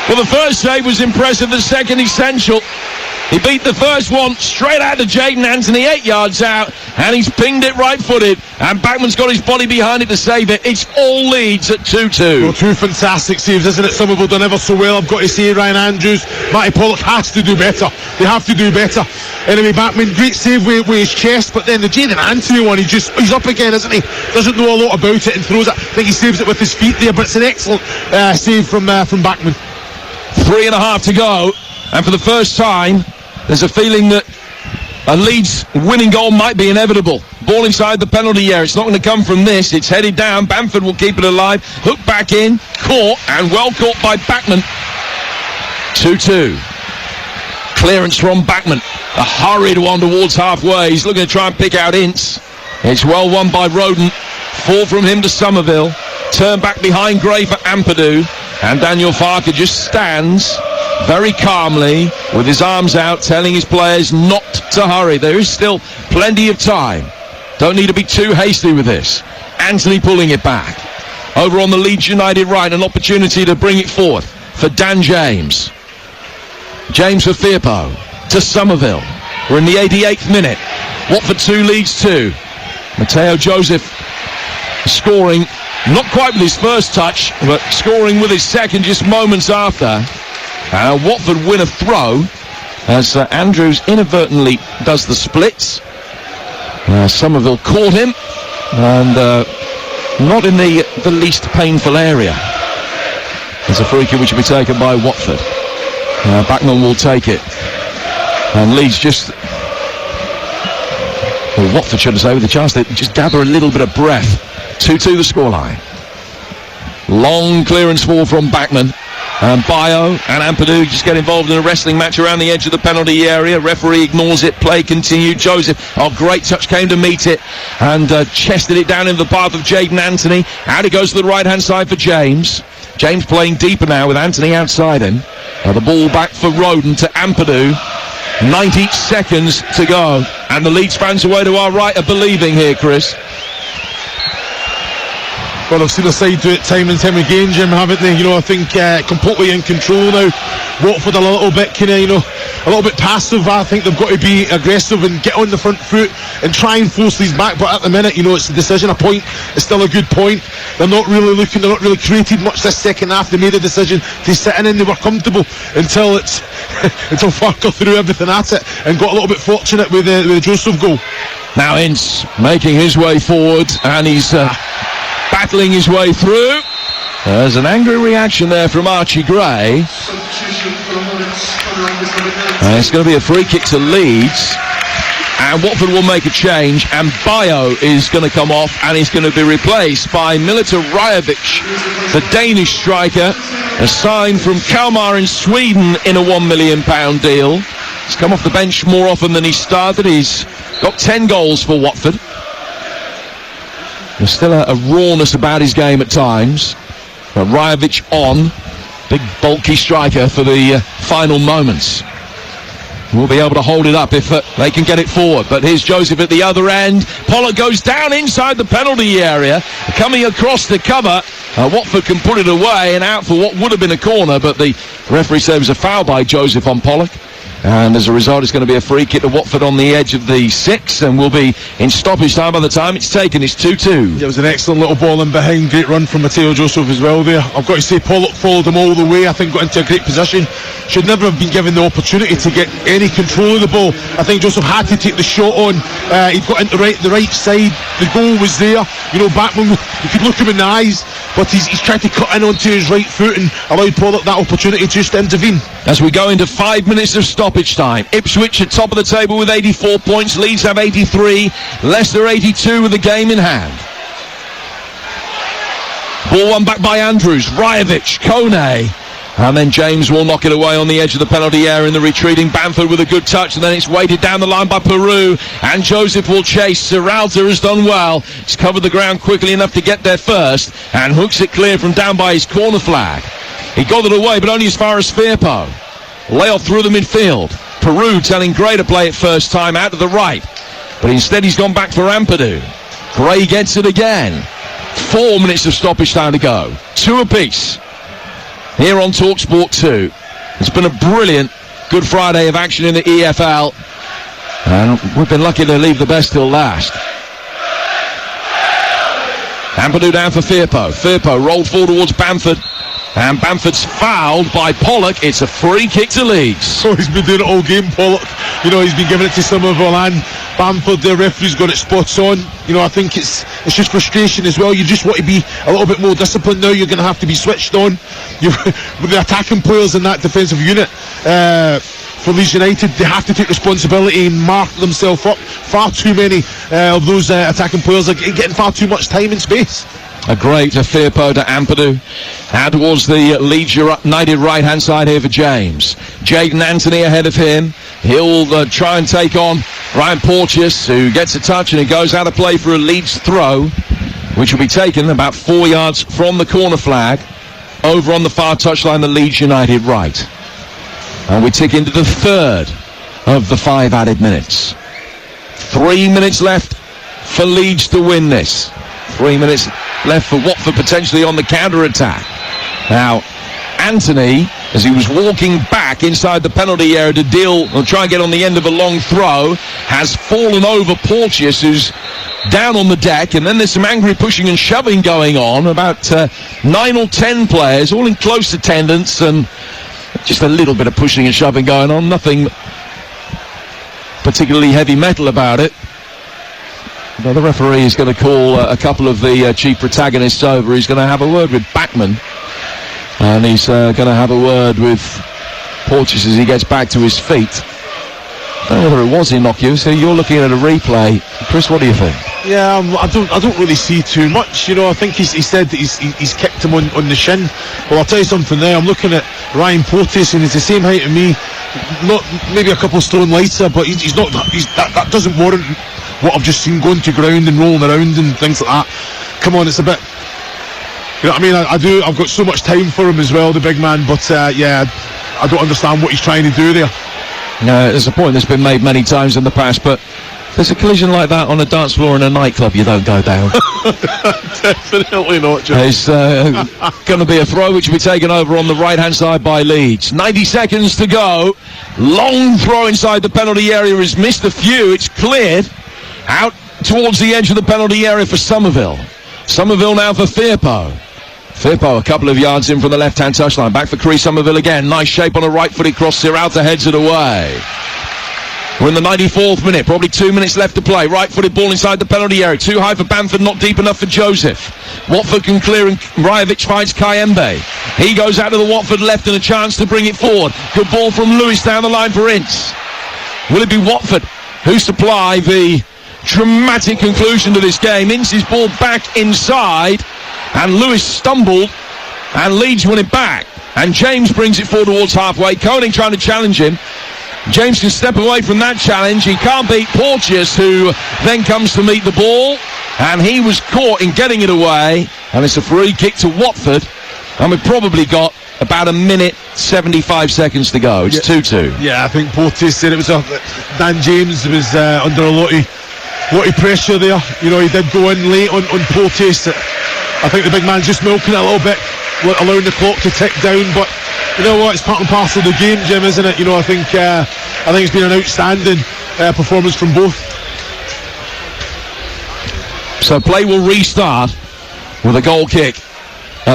Well, the first save was impressive. The second essential. He beat the first one straight out to Jaden Anthony, 8 yards out, and he's pinged it right-footed, and Bachmann's got his body behind it to save it. It's all Leeds at 2-2. Well, 2 fantastic saves, isn't it? Somerville done ever so well, I've got to say. Ryan Andrews, Matty Pollock has to do better. They have to do better. Anyway, Bachmann, great save with his chest, but then the Jaden Anthony one, he's up again, isn't he? Doesn't know a lot about it and throws it. I think he saves it with his feet there, but it's an excellent save from Bachmann. 3.5 to go, and for the first time, there's a feeling that a Leeds winning goal might be inevitable. Ball inside the penalty area. It's not going to come from this. It's headed down. Bamford will keep it alive. Hook back in. Caught, and well caught by Bachmann. 2-2. Clearance from Bachmann. A hurried one towards halfway. He's looking to try and pick out Ince. It's well won by Roden. 4 from him to Somerville. Turn back behind Gray for Ampadu. And Daniel Farker just stands very calmly with his arms out, telling his players not to hurry. There is still plenty of time. Don't need to be too hasty with this. Anthony pulling it back. Over on the Leeds United right, an opportunity to bring it forth for Dan James. James for Firpo to Somerville. We're in the 88th minute. Watford 2, Leeds 2. Mateo Joseph scoring, not quite with his first touch, but scoring with his second just moments after. Watford win a throw as Andrews inadvertently does the splits. Somerville caught him, and not in the least painful area. It's a free kick which will be taken by Watford. Bachmann will take it, and Leeds just... Well, Watford should have saved the chance. They just gather a little bit of breath. 2-2 the scoreline. Long clearance ball from Bachmann. And Bayo and Ampadu just get involved in a wrestling match around the edge of the penalty area. Referee ignores it. Play continued. Joseph, great touch, came to meet it and chested it down in the path of Jaden Anthony. Out it goes to the right-hand side for James. James playing deeper now with Anthony outside him. The ball back for Roden to Ampadu. 90 seconds to go. And the Leeds fans away to our right are believing here, Chris. Well, I've seen a side do it time and time again, Jim, haven't they? I think completely in control now. Watford a little bit a little bit passive. I think they've got to be aggressive and get on the front foot and try and force these back. But at the minute, it's a decision. A point is still a good point. They're not really created much this second half. They made a decision to sit in and they were comfortable until Farker threw everything at it and got a little bit fortunate with the Joseph goal. Now Ince making his way forward, and he's battling his way through. There's an angry reaction there from Archie Gray. It's going to be a free kick to Leeds, and Watford will make a change, and Bayo is going to come off, and he's going to be replaced by Milita Rajovic, the Danish striker, assigned from Kalmar in Sweden in a £1 million deal. He's come off the bench more often than he started. He's got 10 goals for Watford. There's still a rawness about his game at times. Rajovic on, big bulky striker for the final moments. We'll be able to hold it up if they can get it forward. But here's Joseph at the other end. Pollock goes down inside the penalty area, coming across the cover. Watford can put it away and out for what would have been a corner, but the referee said it was a foul by Joseph on Pollock. And as a result, it's going to be a free kick to Watford on the edge of the 6, and will be in stoppage time by the time it's taken. It's 2-2. It was an excellent little ball in behind. Great run from Mateo Joseph as well there. I've got to say, Pollock followed him all the way. I think got into a great position. Should never have been given the opportunity to get any control of the ball. I think Joseph had to take the shot on. He got into the right side, the goal was there. You know, Backman, you could look him in the eyes, but he's tried to cut in onto his right foot and allowed Pollock that opportunity just to intervene. As we go into 5 minutes of stoppage time, Ipswich at top of the table with 84 points, Leeds have 83, Leicester 82 with the game in hand. Ball won back by Andrews, Rajovic, Kone, and then James will knock it away on the edge of the penalty area in the retreating Bamford with a good touch, and then it's weighted down the line by Peru, and Joseph will chase. Serralta has done well. He's covered the ground quickly enough to get there first and hooks it clear from down by his corner flag. He got it away, but only as far as Firpo. Layoff through the midfield. Peru telling Gray to play it first time out to the right, but instead he's gone back for Ampadu. Gray gets it again. 4 minutes of stoppage time to go. 2 apiece here on TalkSport 2. It's been a brilliant Good Friday of action in the EFL, and we've been lucky to leave the best till last. Ampadu down for Firpo. Firpo rolled forward towards Bamford, and Bamford's fouled by Pollock. It's a free kick to Leeds. Oh, he's been doing it all game, Pollock. You know, he's been giving it to Somerville and Bamford. The referee's got it spots on. You know, I think it's just frustration as well. You just want to be a little bit more disciplined now. You're going to have to be switched on. With the attacking players in that defensive unit for Leeds United, they have to take responsibility and mark themselves up. Far too many of those attacking players are getting far too much time and space. A great Firpo to Ampadu. Out towards the Leeds United right-hand side here for James. Jayden Anthony ahead of him. He'll try and take on Ryan Porteous, who gets a touch, and it goes out of play for a Leeds throw, which will be taken about 4 yards from the corner flag, over on the far touchline, the Leeds United right. And we tick into the third of the 5 added minutes. 3 minutes left for Leeds to win this. 3 minutes left for Watford potentially on the counter-attack. Now, Anthony, as he was walking back inside the penalty area to deal or try and get on the end of a long throw, has fallen over Porteous, who's down on the deck, and then there's some angry pushing and shoving going on. About 9 or 10 players, all in close attendance, and just a little bit of pushing and shoving going on. Nothing particularly heavy metal about it. Now the referee is going to call a couple of the chief protagonists over. He's going to have a word with Backman, and he's going to have a word with Porteous as he gets back to his feet. I don't know whether it was innocuous. So you're looking at a replay, Chris. What do you think? Yeah, I don't really see too much. You know, I think he said that he's kicked him on the shin. Well, I'll tell you something there. I'm looking at Ryan Porteous, and he's the same height as me. Not maybe a couple stone lighter, but he's not. That doesn't warrant what I've just seen going to ground and rolling around and things like that. Come on, it's a bit. You know what I mean? I've got so much time for him as well, the big man. But yeah, I don't understand what he's trying to do there. No, there's a point that's been made many times in the past, but there's a collision like that on a dance floor in a nightclub, you don't go down. Definitely not, John. It's going to be a throw which will be taken over on the right-hand side by Leeds. 90 seconds to go. Long throw inside the penalty area has missed a few. It's cleared out towards the edge of the penalty area for Somerville. Somerville now for Firpo. Firpo a couple of yards in from the left-hand touchline. Back for Cree Somerville again. Nice shape on a right-footed cross. Serralta heads it away. We're in the 94th minute. Probably 2 minutes left to play. Right-footed ball inside the penalty area. Too high for Bamford, not deep enough for Joseph. Watford can clear, and Rajovic finds Kayembe. He goes out to the Watford left and a chance to bring it forward. Good ball from Lewis down the line for Ince. Will it be Watford who supply the dramatic conclusion to this game? Ince's ball back inside, and Lewis stumbled, and Leeds won it back. And James brings it forward towards halfway. Koning trying to challenge him. James can step away from that challenge. He can't beat Porteous, who then comes to meet the ball, and he was caught in getting it away, and it's a free kick to Watford, and we've probably got about 1 minute 75 seconds to go. It's 2-2. Yeah, I think Porteous said it was Dan James was under a lot of pressure there. You know, he did go in late on Porteous. I think the big man's just milking it a little bit, allowing the clock to tick down, but you know what, it's part and parcel of the game, Jim, isn't it? You know, I think it's been an outstanding performance from both. So play will restart with a goal kick,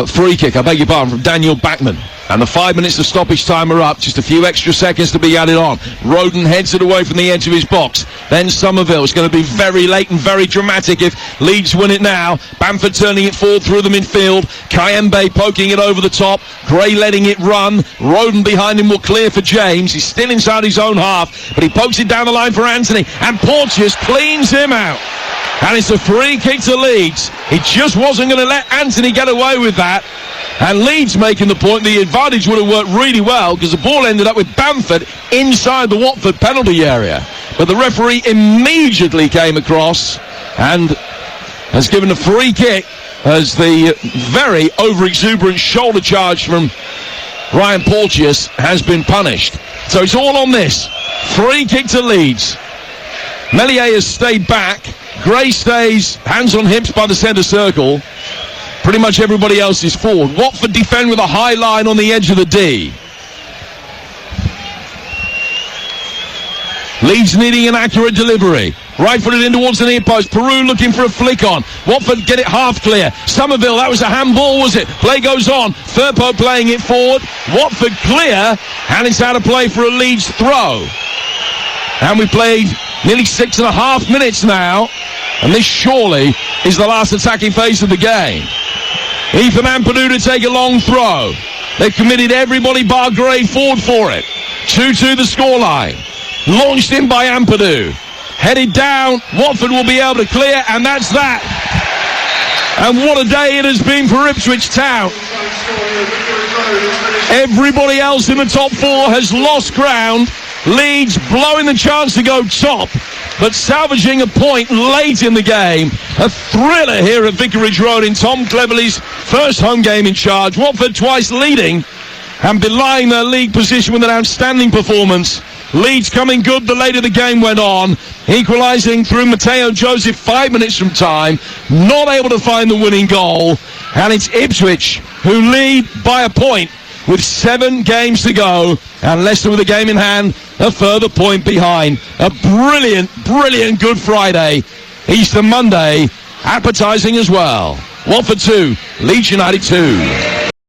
free kick, I beg your pardon, from Daniel Backman. And the 5 minutes of stoppage time are up. Just a few extra seconds to be added on. Roden heads it away from the edge of his box. Then Somerville. It's going to be very late and very dramatic if Leeds win it now. Bamford turning it forward through the midfield. Kayembe poking it over the top. Gray letting it run. Roden behind him will clear for James. He's still inside his own half, but he pokes it down the line for Anthony. And Porteous cleans him out. And it's a free kick to Leeds. He just wasn't going to let Anthony get away with that. And Leeds making the point the advantage would have worked really well because the ball ended up with Bamford inside the Watford penalty area. But the referee immediately came across and has given a free kick as the very over-exuberant shoulder charge from Ryan Porteous has been punished. So it's all on this. Free kick to Leeds. Meslier has stayed back. Gray stays hands on hips by the centre circle. Pretty much everybody else is forward. Watford defend with a high line on the edge of the D. Leeds needing an accurate delivery. Right-footed in towards the near post. Peru looking for a flick on. Watford get it half clear. Somerville, that was a handball, was it? Play goes on. Firpo playing it forward. Watford clear. And it's out of play for a Leeds throw. And we played nearly 6.5 minutes now. And this surely is the last attacking phase of the game. Ethan Ampadu to take a long throw. They've committed everybody bar Gray forward for it. 2-2 the scoreline. Launched in by Ampadu. Headed down. Watford will be able to clear, and that's that. And what a day it has been for Ipswich Town. Everybody else in the top four has lost ground. Leeds blowing the chance to go top, but salvaging a point late in the game. A thriller here at Vicarage Road in Tom Cleverley's first home game in charge. Watford twice leading and belying their league position with an outstanding performance. Leeds coming good the later the game went on, equalising through Mateo Joseph 5 minutes from time, not able to find the winning goal, and it's Ipswich who lead by a point with 7 games to go, and Leicester with a game in hand, a further point behind. A brilliant Good Friday, Easter Monday, appetising as well. Watford 2, Leeds United 2.